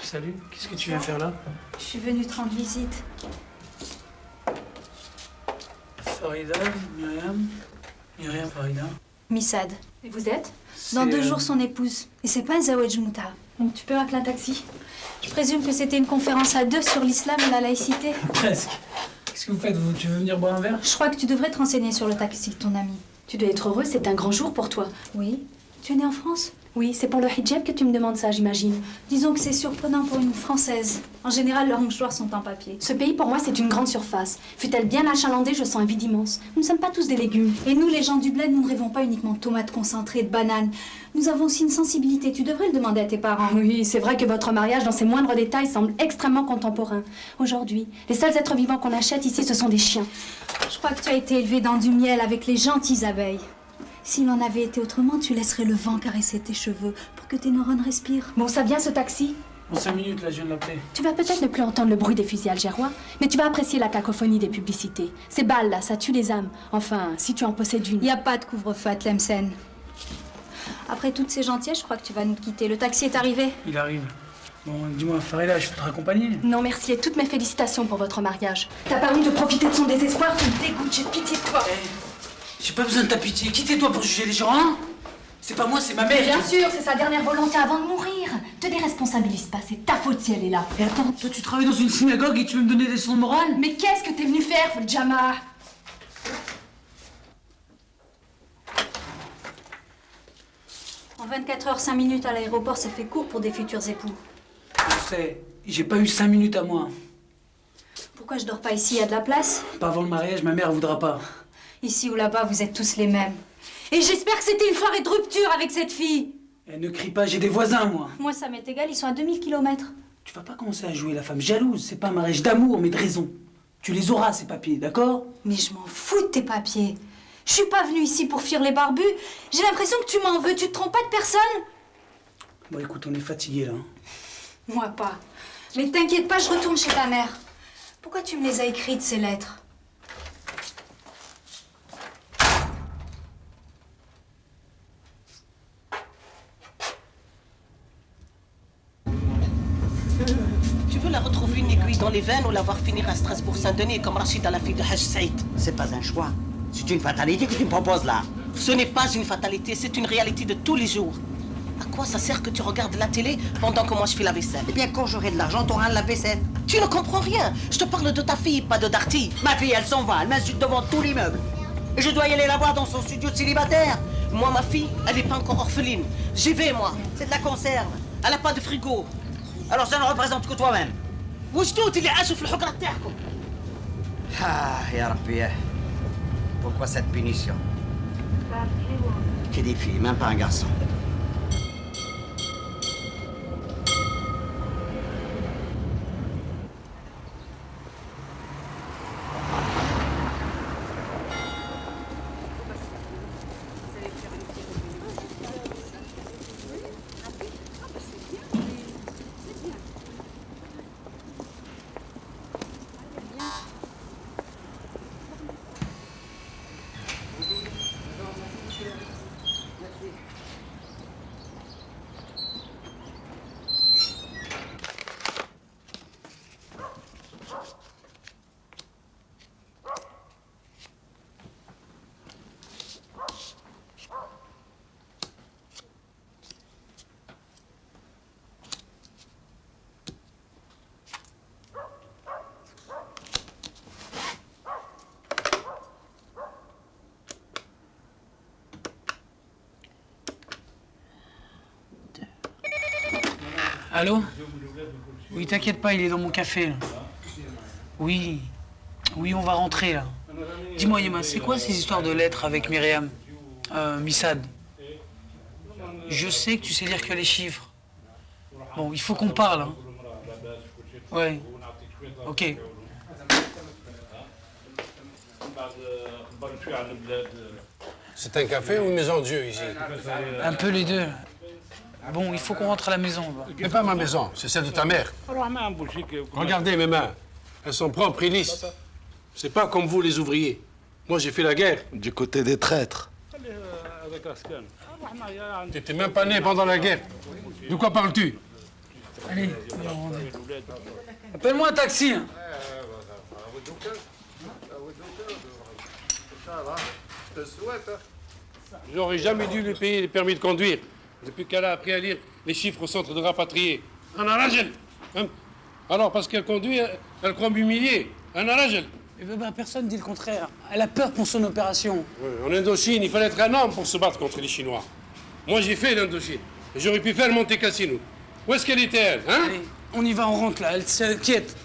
[SPEAKER 1] Salut, qu'est-ce que tu viens faire là?
[SPEAKER 11] Je suis venue te rendre visite.
[SPEAKER 1] Farida, Myriam, Farida.
[SPEAKER 11] Missad.
[SPEAKER 14] Et vous êtes?
[SPEAKER 11] Dans 2 jours, son épouse. Et c'est pas un Zawaj Mouta.
[SPEAKER 14] Donc tu peux appeler un taxi?
[SPEAKER 11] Je présume que c'était une conférence à 2 sur l'islam et la laïcité.
[SPEAKER 1] Presque. Qu'est-ce que vous faites, vous? Tu veux venir boire un verre?
[SPEAKER 11] Je crois que tu devrais te renseigner sur le taxi de ton ami.
[SPEAKER 14] Tu dois être heureuse, c'est un grand jour pour toi.
[SPEAKER 11] Oui. Tu es née en France?
[SPEAKER 14] Oui, c'est pour le hijab que tu me demandes ça, j'imagine.
[SPEAKER 11] Disons que c'est surprenant pour une Française. En général, leurs mouchoirs sont en papier.
[SPEAKER 14] Ce pays, pour moi, c'est une grande surface. Fut-elle bien achalandée, je sens un vide immense. Nous ne sommes pas tous des légumes.
[SPEAKER 11] Et nous, les gens du bled, nous ne rêvons pas uniquement de tomates concentrées, de bananes. Nous avons aussi une sensibilité. Tu devrais le demander à tes parents.
[SPEAKER 14] Oui, c'est vrai que votre mariage, dans ses moindres détails, semble extrêmement contemporain. Aujourd'hui, les seuls êtres vivants qu'on achète ici, ce sont des chiens.
[SPEAKER 11] Je crois que tu as été élevée dans du miel avec les gentilles abeilles. S'il en avait été autrement, tu laisserais le vent caresser tes cheveux pour que tes neurones respirent.
[SPEAKER 14] Bon, ça vient ce taxi?
[SPEAKER 1] En 5 minutes, là, je viens de l'appeler.
[SPEAKER 14] Tu vas peut-être ne plus entendre le bruit des fusils algérois, mais tu vas apprécier la cacophonie des publicités. Ces balles, là, ça tue les âmes. Enfin, si tu en possèdes une.
[SPEAKER 11] Il n'y a pas de couvre-feu à Tlemcen. Après toutes ces gentillesses, je crois que tu vas nous quitter. Le taxi est arrivé.
[SPEAKER 1] Il arrive. Bon, dis-moi, Farida, je peux te raccompagner?
[SPEAKER 14] Non, merci, et toutes mes félicitations pour votre mariage. T'as pas honte de profiter de son désespoir? Tu me dégoûtes, j'ai pitié de toi.
[SPEAKER 1] J'ai pas besoin de ta pitié. Qui t'es toi pour juger les gens, hein? C'est pas moi, c'est ma mère.
[SPEAKER 14] Bien sûr, c'est sa dernière volonté avant de mourir. Te déresponsabilise pas, c'est ta faute si elle est là.
[SPEAKER 1] Et attends, toi tu travailles dans une synagogue et tu veux me donner des leçons de morale?
[SPEAKER 14] Mais qu'est-ce que t'es venu faire, Foljama?
[SPEAKER 11] En 24 heures, 5 minutes à l'aéroport, ça fait court pour des futurs époux.
[SPEAKER 1] Je sais, j'ai pas eu 5 minutes à moi.
[SPEAKER 11] Pourquoi je dors pas ici? Il y a de la place?
[SPEAKER 1] Pas avant le mariage, ma mère voudra pas.
[SPEAKER 11] Ici ou là-bas, vous êtes tous les mêmes. Et j'espère que c'était une soirée de rupture avec cette fille.
[SPEAKER 1] Eh, ne crie pas, j'ai des voisins, moi.
[SPEAKER 11] Moi, ça m'est égal, ils sont à 2000 km.
[SPEAKER 1] Tu vas pas commencer à jouer la femme jalouse. C'est pas un mariage d'amour, mais de raison. Tu les auras, ces papiers, d'accord?
[SPEAKER 11] Mais je m'en fous de tes papiers. Je suis pas venue ici pour fuir les barbus. J'ai l'impression que tu m'en veux. Tu te trompes pas de personne?
[SPEAKER 1] Bon, écoute, on est fatigués, là.
[SPEAKER 11] Moi, pas. Mais t'inquiète pas, je retourne chez ta mère. Pourquoi tu me les as écrites, ces lettres?
[SPEAKER 7] Tu veux la retrouver une aiguille dans les veines ou la voir finir à Strasbourg-Saint-Denis comme Rachida, la fille de Haj Saïd?
[SPEAKER 10] C'est pas un choix. C'est une fatalité que tu me proposes là.
[SPEAKER 7] Ce n'est pas une fatalité, c'est une réalité de tous les jours. À quoi ça sert que tu regardes la télé pendant que moi je fais la vaisselle?
[SPEAKER 10] Eh bien, quand j'aurai de l'argent, t'auras la vaisselle.
[SPEAKER 7] Tu ne comprends rien. Je te parle de ta fille, pas de Darty.
[SPEAKER 10] Ma fille, elle s'en va, elle m'insulte devant tout l'immeuble. Et je dois y aller la voir dans son studio de célibataire.
[SPEAKER 7] Moi, ma fille, elle n'est pas encore orpheline. J'y vais, moi.
[SPEAKER 10] C'est de la conserve.
[SPEAKER 7] Elle n'a pas de frigo.
[SPEAKER 10] Alors ça ne représente que toi-même.
[SPEAKER 7] وجدود اللي عاشوا في الحجرة تاعكم.
[SPEAKER 10] Ah, ya Rabbi. Pourquoi cette punition? Que des filles, même pas un garçon.
[SPEAKER 1] Allô? Oui, t'inquiète pas, il est dans mon café, là. Oui, on va rentrer, là. Dis-moi, Yema, c'est quoi ces histoires de lettres avec Myriam? Missad? Je sais que tu sais lire que les chiffres. Bon, il faut qu'on parle, hein. Ouais. Ok.
[SPEAKER 18] C'est un café ou une maison de Dieu ici?
[SPEAKER 1] Un peu les deux. Bon, il faut qu'on rentre à la maison.
[SPEAKER 18] Mais pas ma maison, c'est celle de ta mère. Regardez mes mains. Elles sont propres et lisses. C'est pas comme vous, les ouvriers. Moi, j'ai fait la guerre.
[SPEAKER 20] Du côté des traîtres.
[SPEAKER 18] T'étais même pas né pendant la guerre. De quoi parles-tu?
[SPEAKER 1] Allez, viens, on rentre. Appelle-moi un taxi. Hein.
[SPEAKER 9] Je te souhaite.
[SPEAKER 13] J'aurais jamais dû lui payer les permis de conduire depuis qu'elle a appris à lire les chiffres au centre de rapatriés. Anna Rajel. Alors, parce qu'elle conduit, elle croit m'humilier. Anna Rajel.
[SPEAKER 1] Eh ben, personne dit le contraire. Elle a peur pour son opération.
[SPEAKER 13] En Indochine, il fallait être un homme pour se battre contre les Chinois. Moi, j'ai fait l'Indochine. J'aurais pu faire Monte Cassino. Où est-ce qu'elle était, elle, hein?
[SPEAKER 1] Allez, on y va, on rentre là. Elle s'inquiète.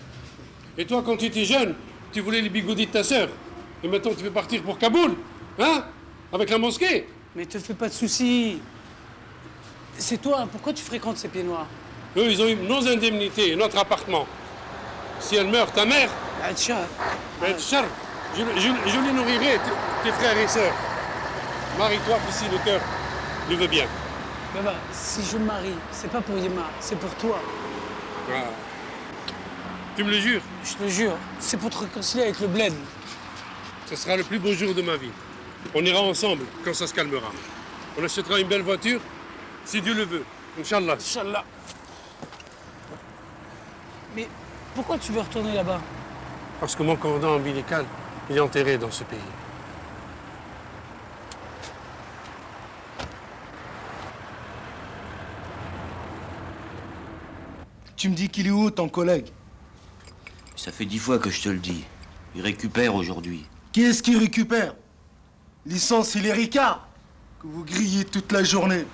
[SPEAKER 13] Et toi, quand tu étais jeune, tu voulais les bigoudis de ta sœur. Et maintenant, tu veux partir pour Kaboul, hein? Avec la mosquée.
[SPEAKER 1] Mais te fais pas de soucis. C'est toi, pourquoi tu fréquentes ces pieds noirs?
[SPEAKER 13] Eux, ils ont eu nos indemnités, notre appartement. Si elle meurt, ta mère... Je les nourrirai, tes frères et sœurs. Marie-toi, puis si le cœur le veut bien.
[SPEAKER 1] Baba, si je me marie, c'est pas pour Yema, c'est pour toi.
[SPEAKER 13] Ah. Tu me le jures?
[SPEAKER 1] Je te le jure, c'est pour te réconcilier avec le bled.
[SPEAKER 13] Ce sera le plus beau jour de ma vie. On ira ensemble quand ça se calmera. On achètera une belle voiture, si Dieu le veut. Inch'Allah.
[SPEAKER 1] Inch'Allah. Mais pourquoi tu veux retourner là-bas?
[SPEAKER 13] Parce que mon cordon ombilical, il est enterré dans ce pays.
[SPEAKER 20] Tu me dis qu'il est où, ton collègue?
[SPEAKER 8] Ça fait 10 fois que je te le dis. Il récupère aujourd'hui.
[SPEAKER 20] Qu'est-ce qu'il récupère? Licence, il est Ricard, que vous grillez toute la journée.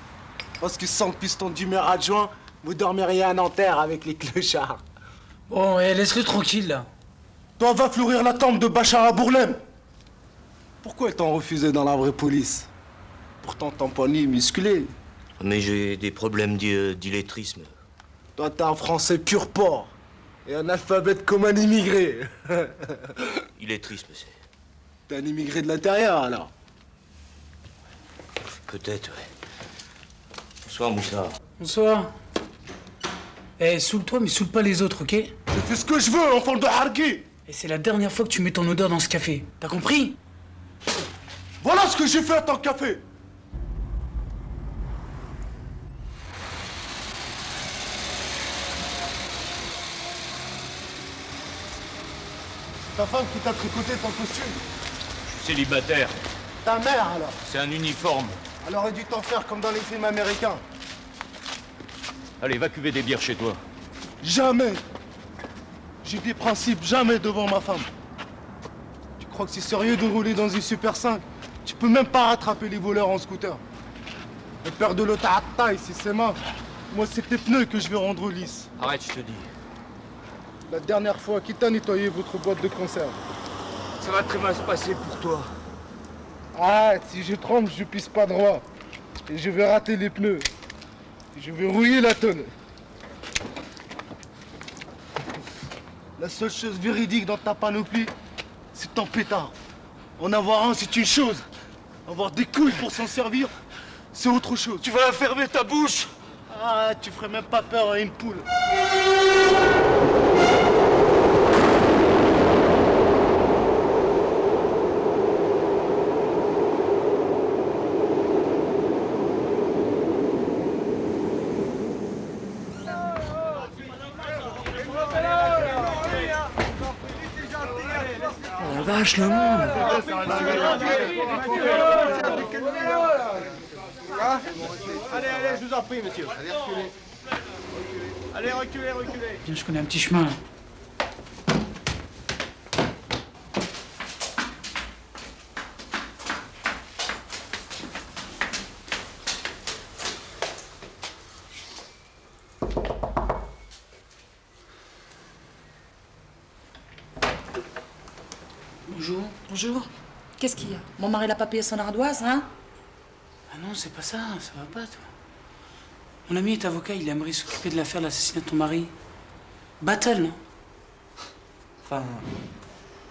[SPEAKER 20] Parce que sans le piston du maire adjoint, vous dormiriez à Nanterre avec les clochards.
[SPEAKER 1] Bon, laisse-le tranquille, là.
[SPEAKER 20] Toi, va fleurir la tombe de Bachar à Bourlem. Pourquoi ils t'ont refusé dans la vraie police? Pourtant, ton poignet est musclé.
[SPEAKER 8] Mais j'ai des problèmes d'illettrisme.
[SPEAKER 20] Toi, t'es un Français pur porc. Et un alphabète comme un immigré.
[SPEAKER 8] Illettrisme, c'est...
[SPEAKER 20] T'es un immigré de l'intérieur, alors?
[SPEAKER 8] Peut-être, ouais. Bonsoir, Moussa.
[SPEAKER 1] Bonsoir. Saoule-toi, mais saoule pas les autres, ok?
[SPEAKER 20] Je fais ce que je veux, enfant de Harki.
[SPEAKER 1] Et c'est la dernière fois que tu mets ton odeur dans ce café. T'as compris?
[SPEAKER 20] Voilà ce que j'ai fait à ton café. Ta femme qui t'a tricoté ton costume.
[SPEAKER 8] Je suis célibataire.
[SPEAKER 20] Ta mère, alors.
[SPEAKER 8] C'est un uniforme.
[SPEAKER 20] Elle aurait dû t'en faire comme dans les films américains.
[SPEAKER 8] Allez, va cuver des bières chez toi.
[SPEAKER 20] Jamais. J'ai des principes, jamais devant ma femme. Tu crois que c'est sérieux de rouler dans une Super 5? Tu peux même pas rattraper les voleurs en scooter. Le père de l'autre à taille, c'est ses mains. Moi, c'est tes pneus que je vais rendre lisses.
[SPEAKER 8] Arrête, je te dis.
[SPEAKER 20] La dernière fois, qui t'a nettoyé votre boîte de conserve?
[SPEAKER 8] Ça va très mal se passer pour toi.
[SPEAKER 20] Ah, si je tremble, je pisse pas droit. Et je vais rater les pneus. Et je vais rouiller la tonne. La seule chose véridique dans ta panoplie, c'est ton pétard. En avoir un, c'est une chose. Avoir des couilles pour s'en servir, c'est autre chose.
[SPEAKER 8] Tu vas fermer ta bouche.
[SPEAKER 20] Ah, tu ferais même pas peur à une poule.
[SPEAKER 1] Oh la vache, le monde.
[SPEAKER 22] Allez, allez, je vous en prie, monsieur. Allez, reculez. Allez, reculez, reculez.
[SPEAKER 1] Viens, je connais un petit chemin, là. Bonjour.
[SPEAKER 15] Bonjour. Qu'est-ce qu'il y a? Mon mari n'a pas payé son ardoise, hein?
[SPEAKER 1] Ah non, c'est pas ça va pas, toi. Mon ami est avocat, il aimerait s'occuper de l'affaire de l'assassinat de ton mari. Battle, non?
[SPEAKER 2] Enfin,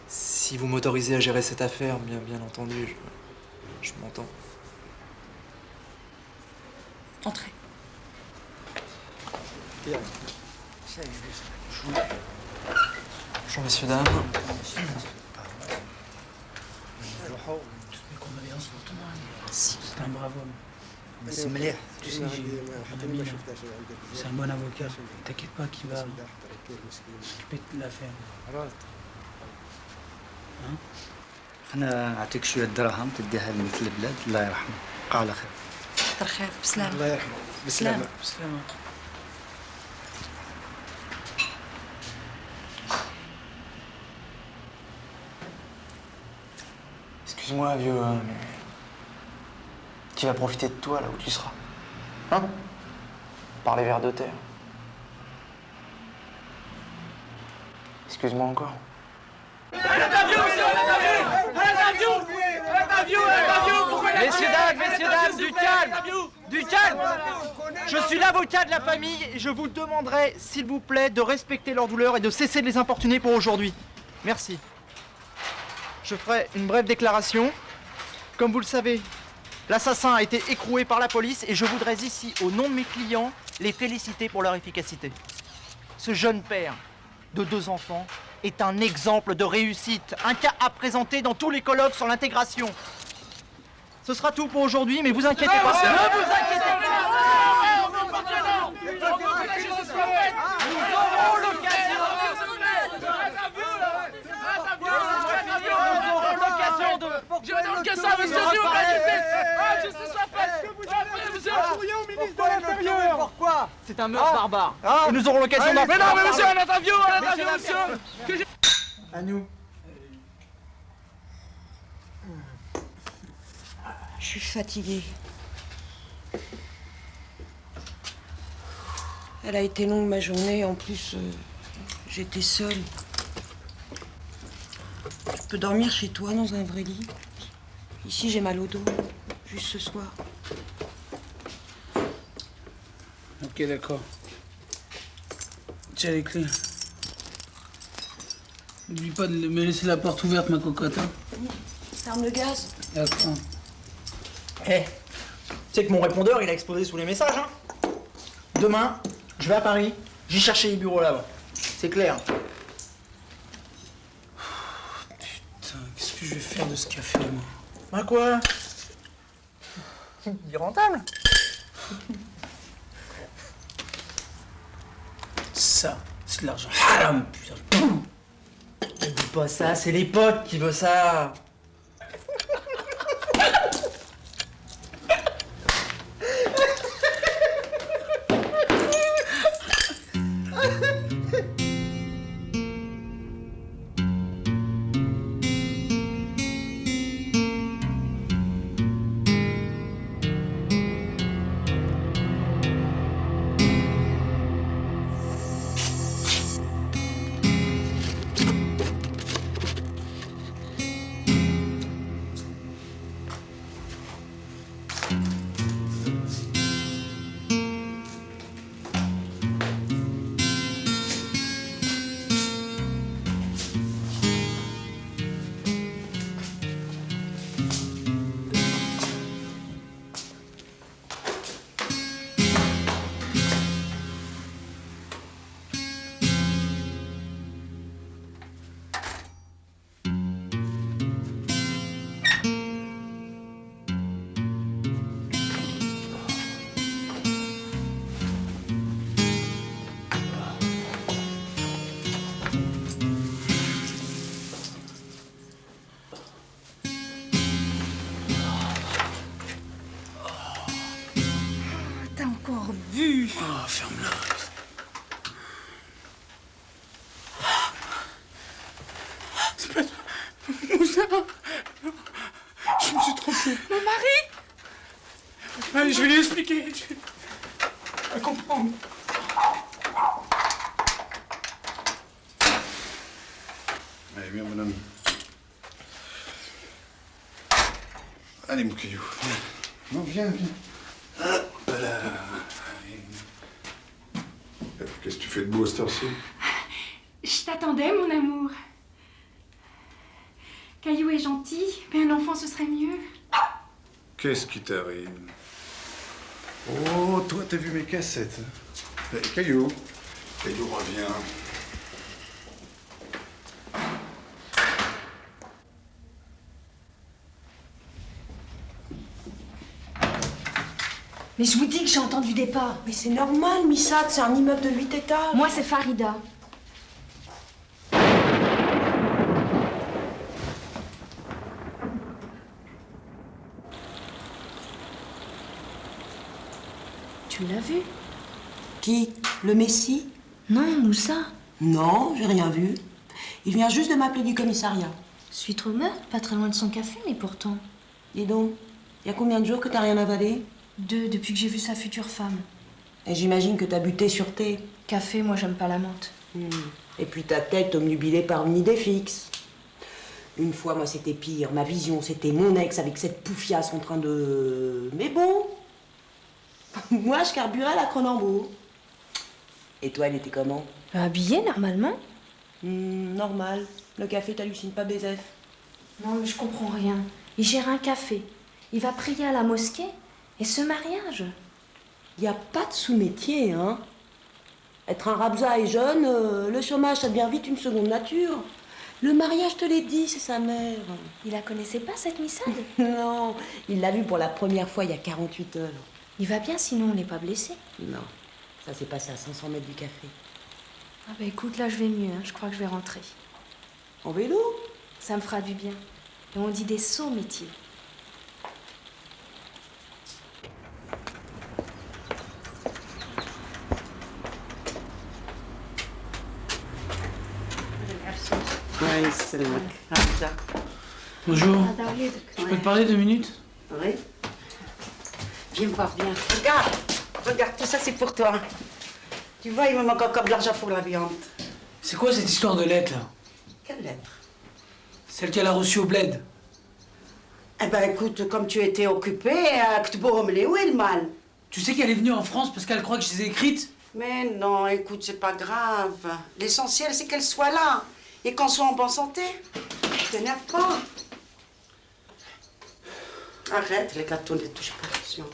[SPEAKER 2] si vous m'autorisez à gérer cette affaire, bien entendu, je m'entends.
[SPEAKER 15] Entrez.
[SPEAKER 2] Bonjour, messieurs, dames.
[SPEAKER 1] Toutes mes condoléances pour ton mari. Merci. C'est un brave homme. C'est مليح. Tu sais, c'est un bon avocat. T'inquiète pas qu'il va s'occuper de l'affaire. Hein?
[SPEAKER 2] انا نعطيك شويه دراهم تديها لملك البلاد الله يرحمه بقى على خير.
[SPEAKER 15] كتر خير بسلامة.
[SPEAKER 2] الله يرحمه بسلامة.
[SPEAKER 1] بسلامة.
[SPEAKER 2] Excuse-moi vieux, mais qui va profiter de toi là où tu seras? Hein? Par les vers de terre. Excuse-moi encore. Messieurs, dames, du calme! Du calme! Je suis l'avocat de la famille et je vous demanderai, s'il vous plaît, de respecter leur douleur et de cesser de les importuner pour aujourd'hui. Merci. Je ferai une brève déclaration. Comme vous le savez, l'assassin a été écroué par la police et je voudrais ici, au nom de mes clients, les féliciter pour leur efficacité. Ce jeune père de 2 enfants est un exemple de réussite, un cas à présenter dans tous les colloques sur l'intégration. Ce sera tout pour aujourd'hui, mais vous inquiétez pas. Ne vous inquiétez pas. Nous aurons l'occasion de...
[SPEAKER 12] Je demande que ça, monsieur, s'il vous plaît, je sais ça fait.
[SPEAKER 2] Pourquoi? C'est un meurtre barbare. Et nous aurons l'occasion d'en...
[SPEAKER 12] Mais non, mais monsieur, un interview, monsieur.
[SPEAKER 2] À nous.
[SPEAKER 3] Je suis fatiguée. Elle a été longue ma journée, en plus, j'étais seule. Je peux dormir chez toi dans un vrai lit. Ici, j'ai mal au dos, juste ce soir.
[SPEAKER 1] Ok, d'accord. Tiens les clés. N'oublie pas de me laisser la porte ouverte, ma cocotte. Hein.
[SPEAKER 3] Ferme le gaz.
[SPEAKER 1] D'accord.
[SPEAKER 2] Eh, tu sais que mon répondeur, il a explosé sous les messages, hein? Demain, je vais à Paris, j'ai cherché les bureaux là-bas. C'est clair.
[SPEAKER 1] Putain, qu'est-ce que je vais faire de ce café, moi?
[SPEAKER 2] Bah quoi? Il est rentable.
[SPEAKER 1] Ça, c'est de l'argent haram, putain.
[SPEAKER 2] Ne dis pas ça, c'est les potes qui veulent ça.
[SPEAKER 1] Oh, ferme-la. C'est pas... Moussa, je me suis trompé.
[SPEAKER 23] Mon mari?
[SPEAKER 1] Allez, je vais lui expliquer. Je vais comprendre.
[SPEAKER 9] Allez, viens, madame. Allez, mon caillou. Non, viens, viens. Voilà. Qu'est-ce que tu fais debout à cette heure-ci?
[SPEAKER 23] Je t'attendais, mon amour. Caillou est gentil, mais un enfant, ce serait mieux.
[SPEAKER 9] Qu'est-ce qui t'arrive? Oh, toi, t'as vu mes cassettes. Caillou. Caillou, reviens.
[SPEAKER 3] Mais je vous dis que j'ai entendu des pas. Mais c'est normal, Missad, c'est un immeuble de 8 étages.
[SPEAKER 6] Moi, c'est Farida.
[SPEAKER 3] Tu l'as vu? Qui? Le Messie?
[SPEAKER 6] Non, Moussa.
[SPEAKER 3] Non, j'ai rien vu. Il vient juste de m'appeler du commissariat.
[SPEAKER 6] Suite au meurtre, pas très loin de son café, mais pourtant.
[SPEAKER 3] Dis donc, il y a combien de jours que t'as rien avalé?
[SPEAKER 6] 2, depuis que j'ai vu sa future femme.
[SPEAKER 3] Et j'imagine que t'as buté sur thé.
[SPEAKER 6] Café, moi j'aime pas la menthe.
[SPEAKER 3] Et puis ta tête obnubilée par une idée fixe. Une fois, moi, c'était pire. Ma vision, c'était mon ex avec cette poufiasse en train de... Mais bon. Moi, je carburais à la Cronenbourg. Et toi, elle était comment?
[SPEAKER 6] Habillée, normalement.
[SPEAKER 3] Normal. Le café t'hallucine pas, Bézef?
[SPEAKER 6] Non, mais je comprends rien. Il gère un café. Il va prier à la mosquée. Et ce mariage?
[SPEAKER 3] Il n'y a pas de sous-métier, hein. Être un rabza et jeune, le chômage, ça devient vite une seconde nature. Le mariage, je te l'ai dit, c'est sa mère.
[SPEAKER 6] Il la connaissait pas, cette Missad?
[SPEAKER 3] Non, il l'a vue pour la première fois il y a 48 heures.
[SPEAKER 6] Il va bien, sinon on n'est pas blessé.
[SPEAKER 3] Non, ça s'est passé à 500 mètres du café.
[SPEAKER 6] Ah bah écoute, là je vais mieux, hein. Je crois que je vais rentrer.
[SPEAKER 3] En vélo?
[SPEAKER 6] Ça me fera du bien. Et on dit des sots métiers.
[SPEAKER 10] Oui, c'est le mec.
[SPEAKER 1] Bonjour. Je peux te parler 2 minutes?
[SPEAKER 10] Oui. Viens me voir, viens. Regarde, regarde, tout ça c'est pour toi. Tu vois, il me manque encore de l'argent pour la viande.
[SPEAKER 1] C'est quoi cette histoire de lettre là?
[SPEAKER 10] Quelle lettre?
[SPEAKER 1] Celle qu'elle a reçue au bled.
[SPEAKER 10] Eh ben écoute, comme tu étais occupé, où est le mal?
[SPEAKER 1] Tu sais qu'elle est venue en France parce qu'elle croit que je les ai écrites?
[SPEAKER 10] Mais non, écoute, c'est pas grave. L'essentiel, c'est qu'elle soit là. Et qu'on soit en bonne santé. T'énerve pas. Arrête, les gâteaux, ne les touche pas, attention.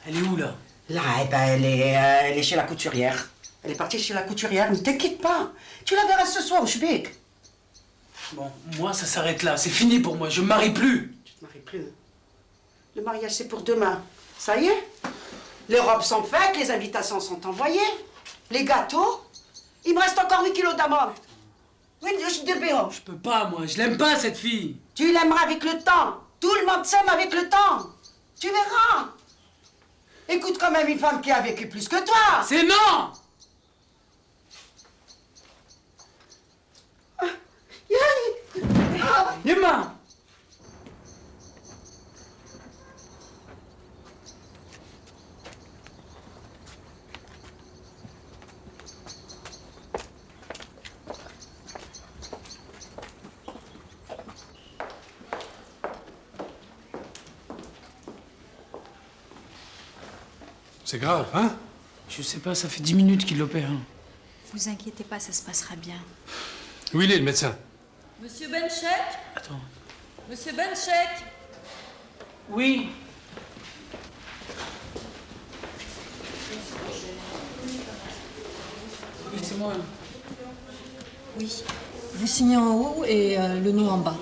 [SPEAKER 1] Elle est où là?
[SPEAKER 10] Là, eh ben, elle est chez la couturière. Elle est partie chez la couturière, ne t'inquiète pas. Tu la verras ce soir au Schbeck.
[SPEAKER 1] Bon, moi ça s'arrête là, c'est fini pour moi, je me marie plus.
[SPEAKER 10] Tu te maries plus. Le mariage, c'est pour demain. Ça y est? Les robes sont faites, les invitations sont envoyées. Les gâteaux. Il me reste encore 8 kilos d'amandes. Oui,
[SPEAKER 1] je peux pas, moi, je l'aime pas cette fille.
[SPEAKER 10] Tu l'aimeras avec le temps. Tout le monde s'aime avec le temps. Tu verras. Écoute quand même une femme qui a vécu plus que toi.
[SPEAKER 1] C'est non. Yuma.
[SPEAKER 13] C'est grave, hein?
[SPEAKER 1] Je sais pas, ça fait 10 minutes qu'il l'opère.
[SPEAKER 11] Vous inquiétez pas, ça se passera bien.
[SPEAKER 13] Où il est, le médecin?
[SPEAKER 16] Monsieur Benchek?
[SPEAKER 1] Attends.
[SPEAKER 16] Monsieur Benchek?
[SPEAKER 1] Oui. Oui, c'est moi.
[SPEAKER 16] Oui. Vous signez en haut et le nom en bas.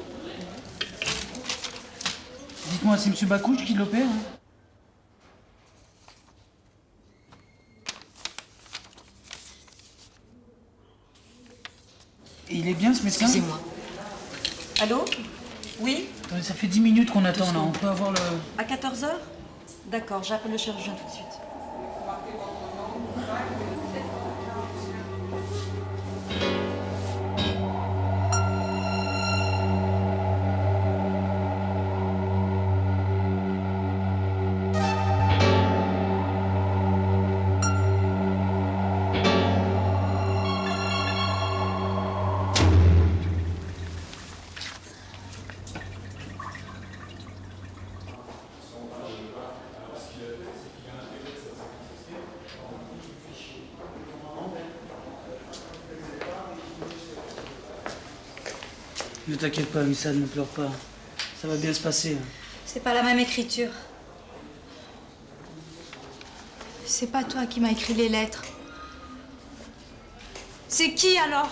[SPEAKER 1] Dites-moi, c'est monsieur Bakouche qui l'opère? Et il est bien, ce médecin?
[SPEAKER 16] Excusez-moi. Allô? Oui?
[SPEAKER 1] Attendez, ça fait 10 minutes qu'on attend, là. On peut avoir le...
[SPEAKER 16] À 14h? D'accord, j'appelle le chirurgien tout de suite.
[SPEAKER 1] Ne t'inquiète pas, Missad, ne pleure pas. Ça va bien se passer.
[SPEAKER 11] C'est pas la même écriture. C'est pas toi qui m'as écrit les lettres. C'est qui alors?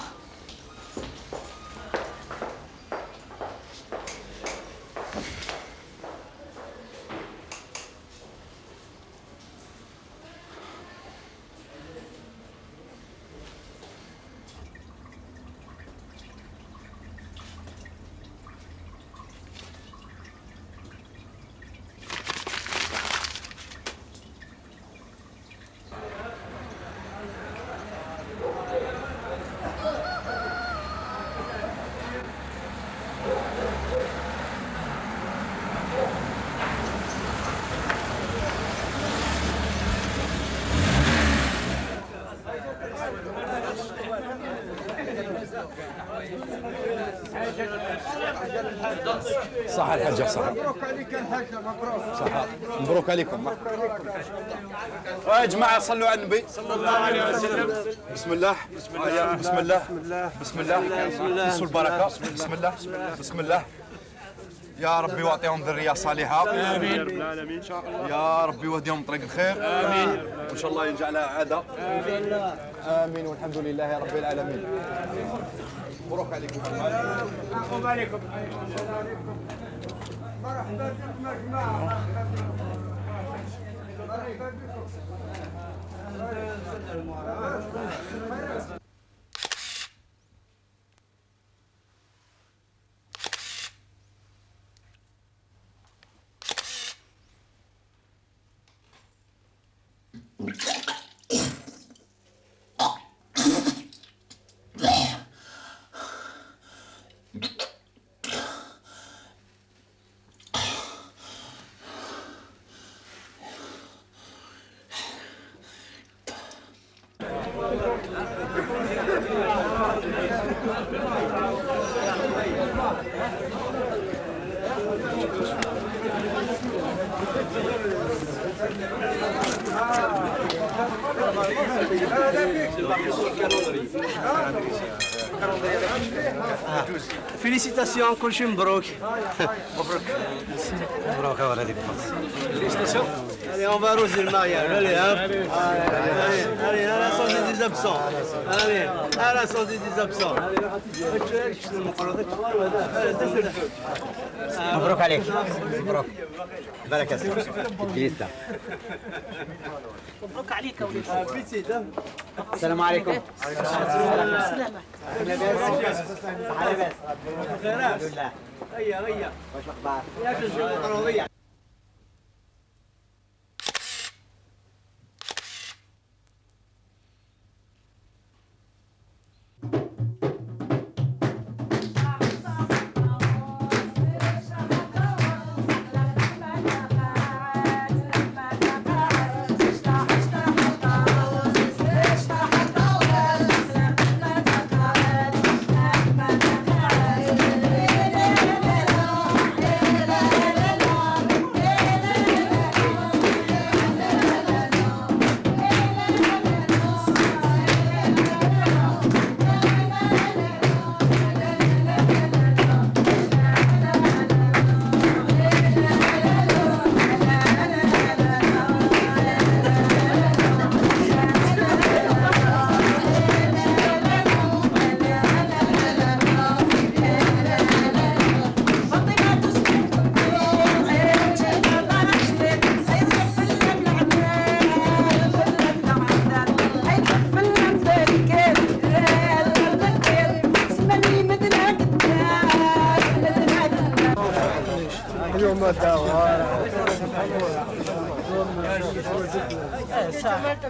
[SPEAKER 5] الحاجة صح صح مبروك عليكم يا جماعة صلوا على النبي صلى الله عليه وسلم بسم الله بسم الله بسم الله بسم الله بسم البركة بسم الله بسم الله يا ربي واعطيهم ذرية صالحة آمين رب العالمين إن شاء الله يا ربي واهديهم طريق الخير آمين وإن شاء الله يجعلها عادة آمين آمين والحمد لله رب العالمين مبروك عليكم مبروك عليكم مرحبا بكم يا جماعة
[SPEAKER 10] Félicitations, كل شيء مبروك. مبروك. مبروك يا ولدي. Félicitations. Allez, on va arroser le mariage. Allez, hop. Allez, à la santé des absents. Allez, à la santé des absents. مبروك عليك. مبروك. بركة. جيتا.
[SPEAKER 7] مبروك عليك يا ولدي.
[SPEAKER 10] السلام عليكم.
[SPEAKER 7] السلام.
[SPEAKER 10] الحمد لله. هيا هيا. واش الاخبار؟ ياك الجو القروضية.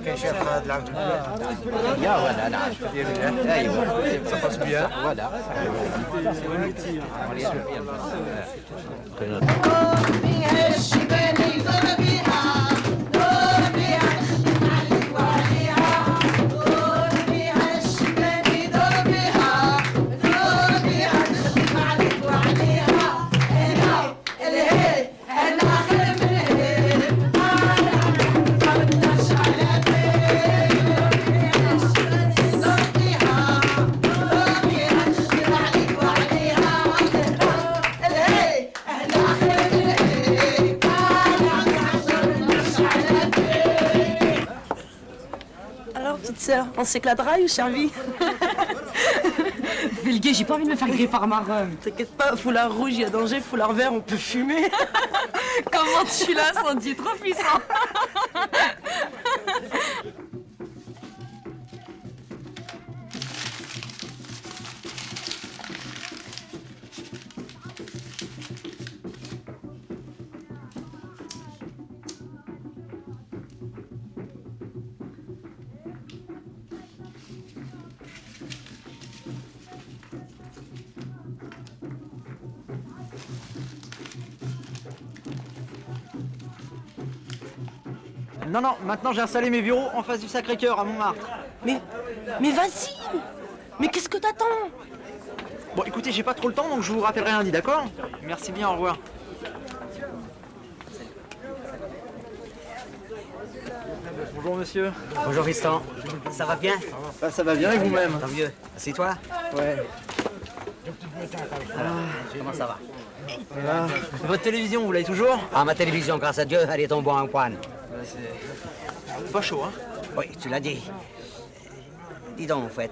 [SPEAKER 5] كيشيخ هذا العبد يا ولا انا عارف ايوه صفص بيا ولا
[SPEAKER 17] On s'éclatera, Charlie.
[SPEAKER 23] Fais le gay, j'ai pas envie de me faire griller par ma rhum.
[SPEAKER 17] T'inquiète pas, foulard rouge, il y a danger, foulard vert, on peut fumer.
[SPEAKER 23] Comment tu l'as senti, trop puissant.
[SPEAKER 2] Non, non, maintenant j'ai installé mes bureaux en face du Sacré-Cœur à Montmartre.
[SPEAKER 17] Mais vas-y. Mais qu'est-ce que t'attends?
[SPEAKER 2] Bon, écoutez, j'ai pas trop le temps, donc je vous rappellerai lundi, d'accord? Merci bien, au revoir. Bonjour monsieur.
[SPEAKER 10] Bonjour fiston. Ça va bien?
[SPEAKER 2] Ça va bien et vous-même?
[SPEAKER 10] Tant mieux. Assieds-toi.
[SPEAKER 2] Ouais.
[SPEAKER 10] Comment ça va?
[SPEAKER 2] Voilà. Votre télévision, vous l'avez toujours?
[SPEAKER 10] Ah, ma télévision, grâce à Dieu, elle est tombée en panne.
[SPEAKER 2] C'est pas chaud, hein?
[SPEAKER 10] Oui, tu l'as dit. Dis donc, en fait.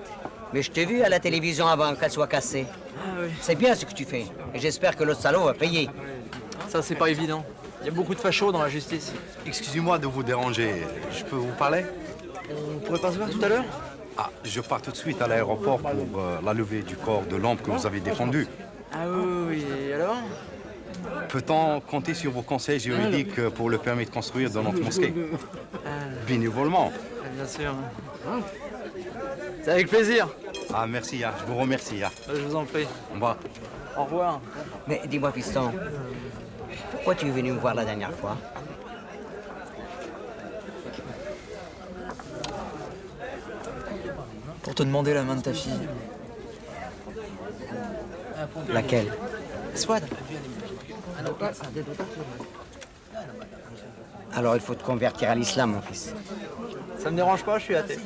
[SPEAKER 10] Mais je t'ai vu à la télévision avant qu'elle soit cassée.
[SPEAKER 2] Ah oui.
[SPEAKER 10] C'est bien ce que tu fais. Et j'espère que l'autre salaud va payer.
[SPEAKER 2] Ça, c'est pas évident. Il y a beaucoup de fachos dans la justice.
[SPEAKER 4] Excusez-moi de vous déranger. Je peux vous parler?
[SPEAKER 2] On pourrait pas se voir tout à l'heure?
[SPEAKER 4] Ah, je pars tout de suite à l'aéroport pour la levée du corps de l'homme que vous avez défendu.
[SPEAKER 2] Ah oui, et alors?
[SPEAKER 4] Peut-on compter sur vos conseils juridiques pour le permis de construire dans notre mosquée? Bénévolement.
[SPEAKER 2] Bien sûr. C'est avec plaisir.
[SPEAKER 4] Ah, merci, je vous remercie.
[SPEAKER 2] Je vous en prie.
[SPEAKER 4] Au revoir.
[SPEAKER 2] Au revoir.
[SPEAKER 10] Mais dis-moi, fiston, pourquoi tu es venu me voir la dernière fois?
[SPEAKER 2] Pour te demander la main de ta fille.
[SPEAKER 10] Laquelle?
[SPEAKER 2] Swad.
[SPEAKER 10] Alors il faut te convertir à l'islam, mon fils.
[SPEAKER 2] Ça me dérange pas, je suis athée.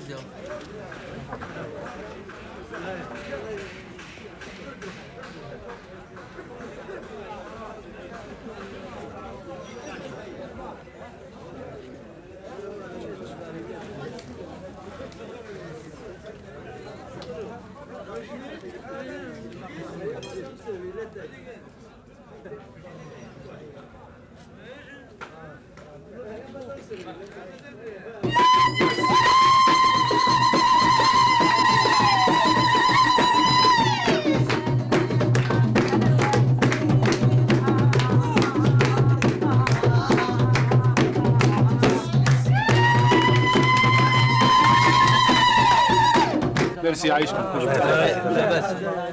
[SPEAKER 13] ميرسي يعيشكم.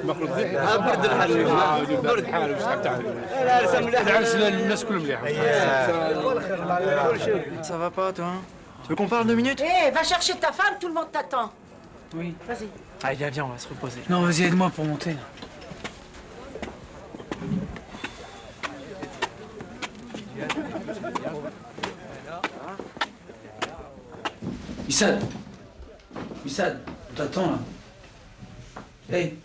[SPEAKER 13] مخلوق برد الحال. برد حال واش تحب تعمل؟ العرس الناس كلهم مليحه.
[SPEAKER 2] Ça va pas, toi? Tu veux qu'on parle 2 minutes?
[SPEAKER 7] Hé, va chercher ta femme, tout le monde t'attend.
[SPEAKER 1] Oui.
[SPEAKER 7] Vas-y.
[SPEAKER 2] Allez, viens, on va se reposer.
[SPEAKER 1] Non, vas-y, aide-moi pour monter. Wissad. Wissad, on t'attend là. Hey.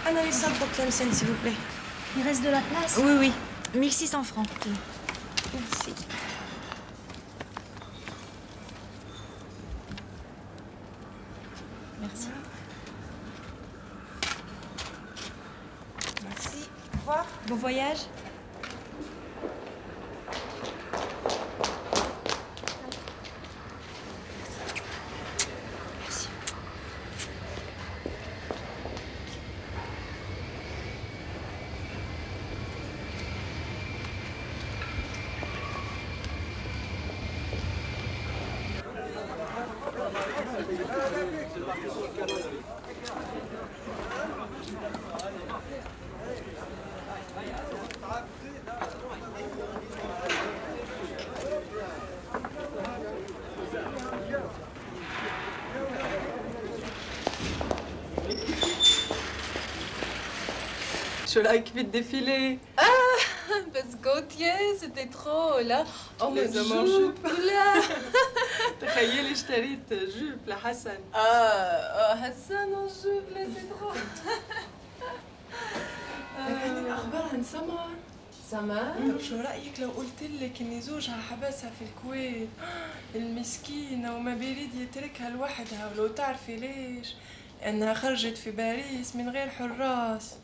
[SPEAKER 16] Analysez pour Tlemcen, s'il vous plaît.
[SPEAKER 11] Il reste de la place?
[SPEAKER 16] Oui, oui. 1600 francs.
[SPEAKER 11] Merci.
[SPEAKER 16] Merci. Merci. Au revoir. Bon voyage.
[SPEAKER 19] Je like vite défilé.
[SPEAKER 21] Ah, parce Gauthier, c'était trop là. Oh,
[SPEAKER 19] les
[SPEAKER 21] mon
[SPEAKER 19] hommes en
[SPEAKER 21] jupe là.
[SPEAKER 19] تخيلي اشتريت جوب لحسن.
[SPEAKER 21] حسن الجوب là, c'est trop.
[SPEAKER 19] كان الأخبار عن سمر.
[SPEAKER 21] سمر؟
[SPEAKER 19] طب شو رأيك لو قلت لك إن زوجها حبسها في الكويت؟ المسكينة وما بيريد يتركها لوحدها ولو تعرفي ليش؟ لأنها خرجت في باريس من غير حراس.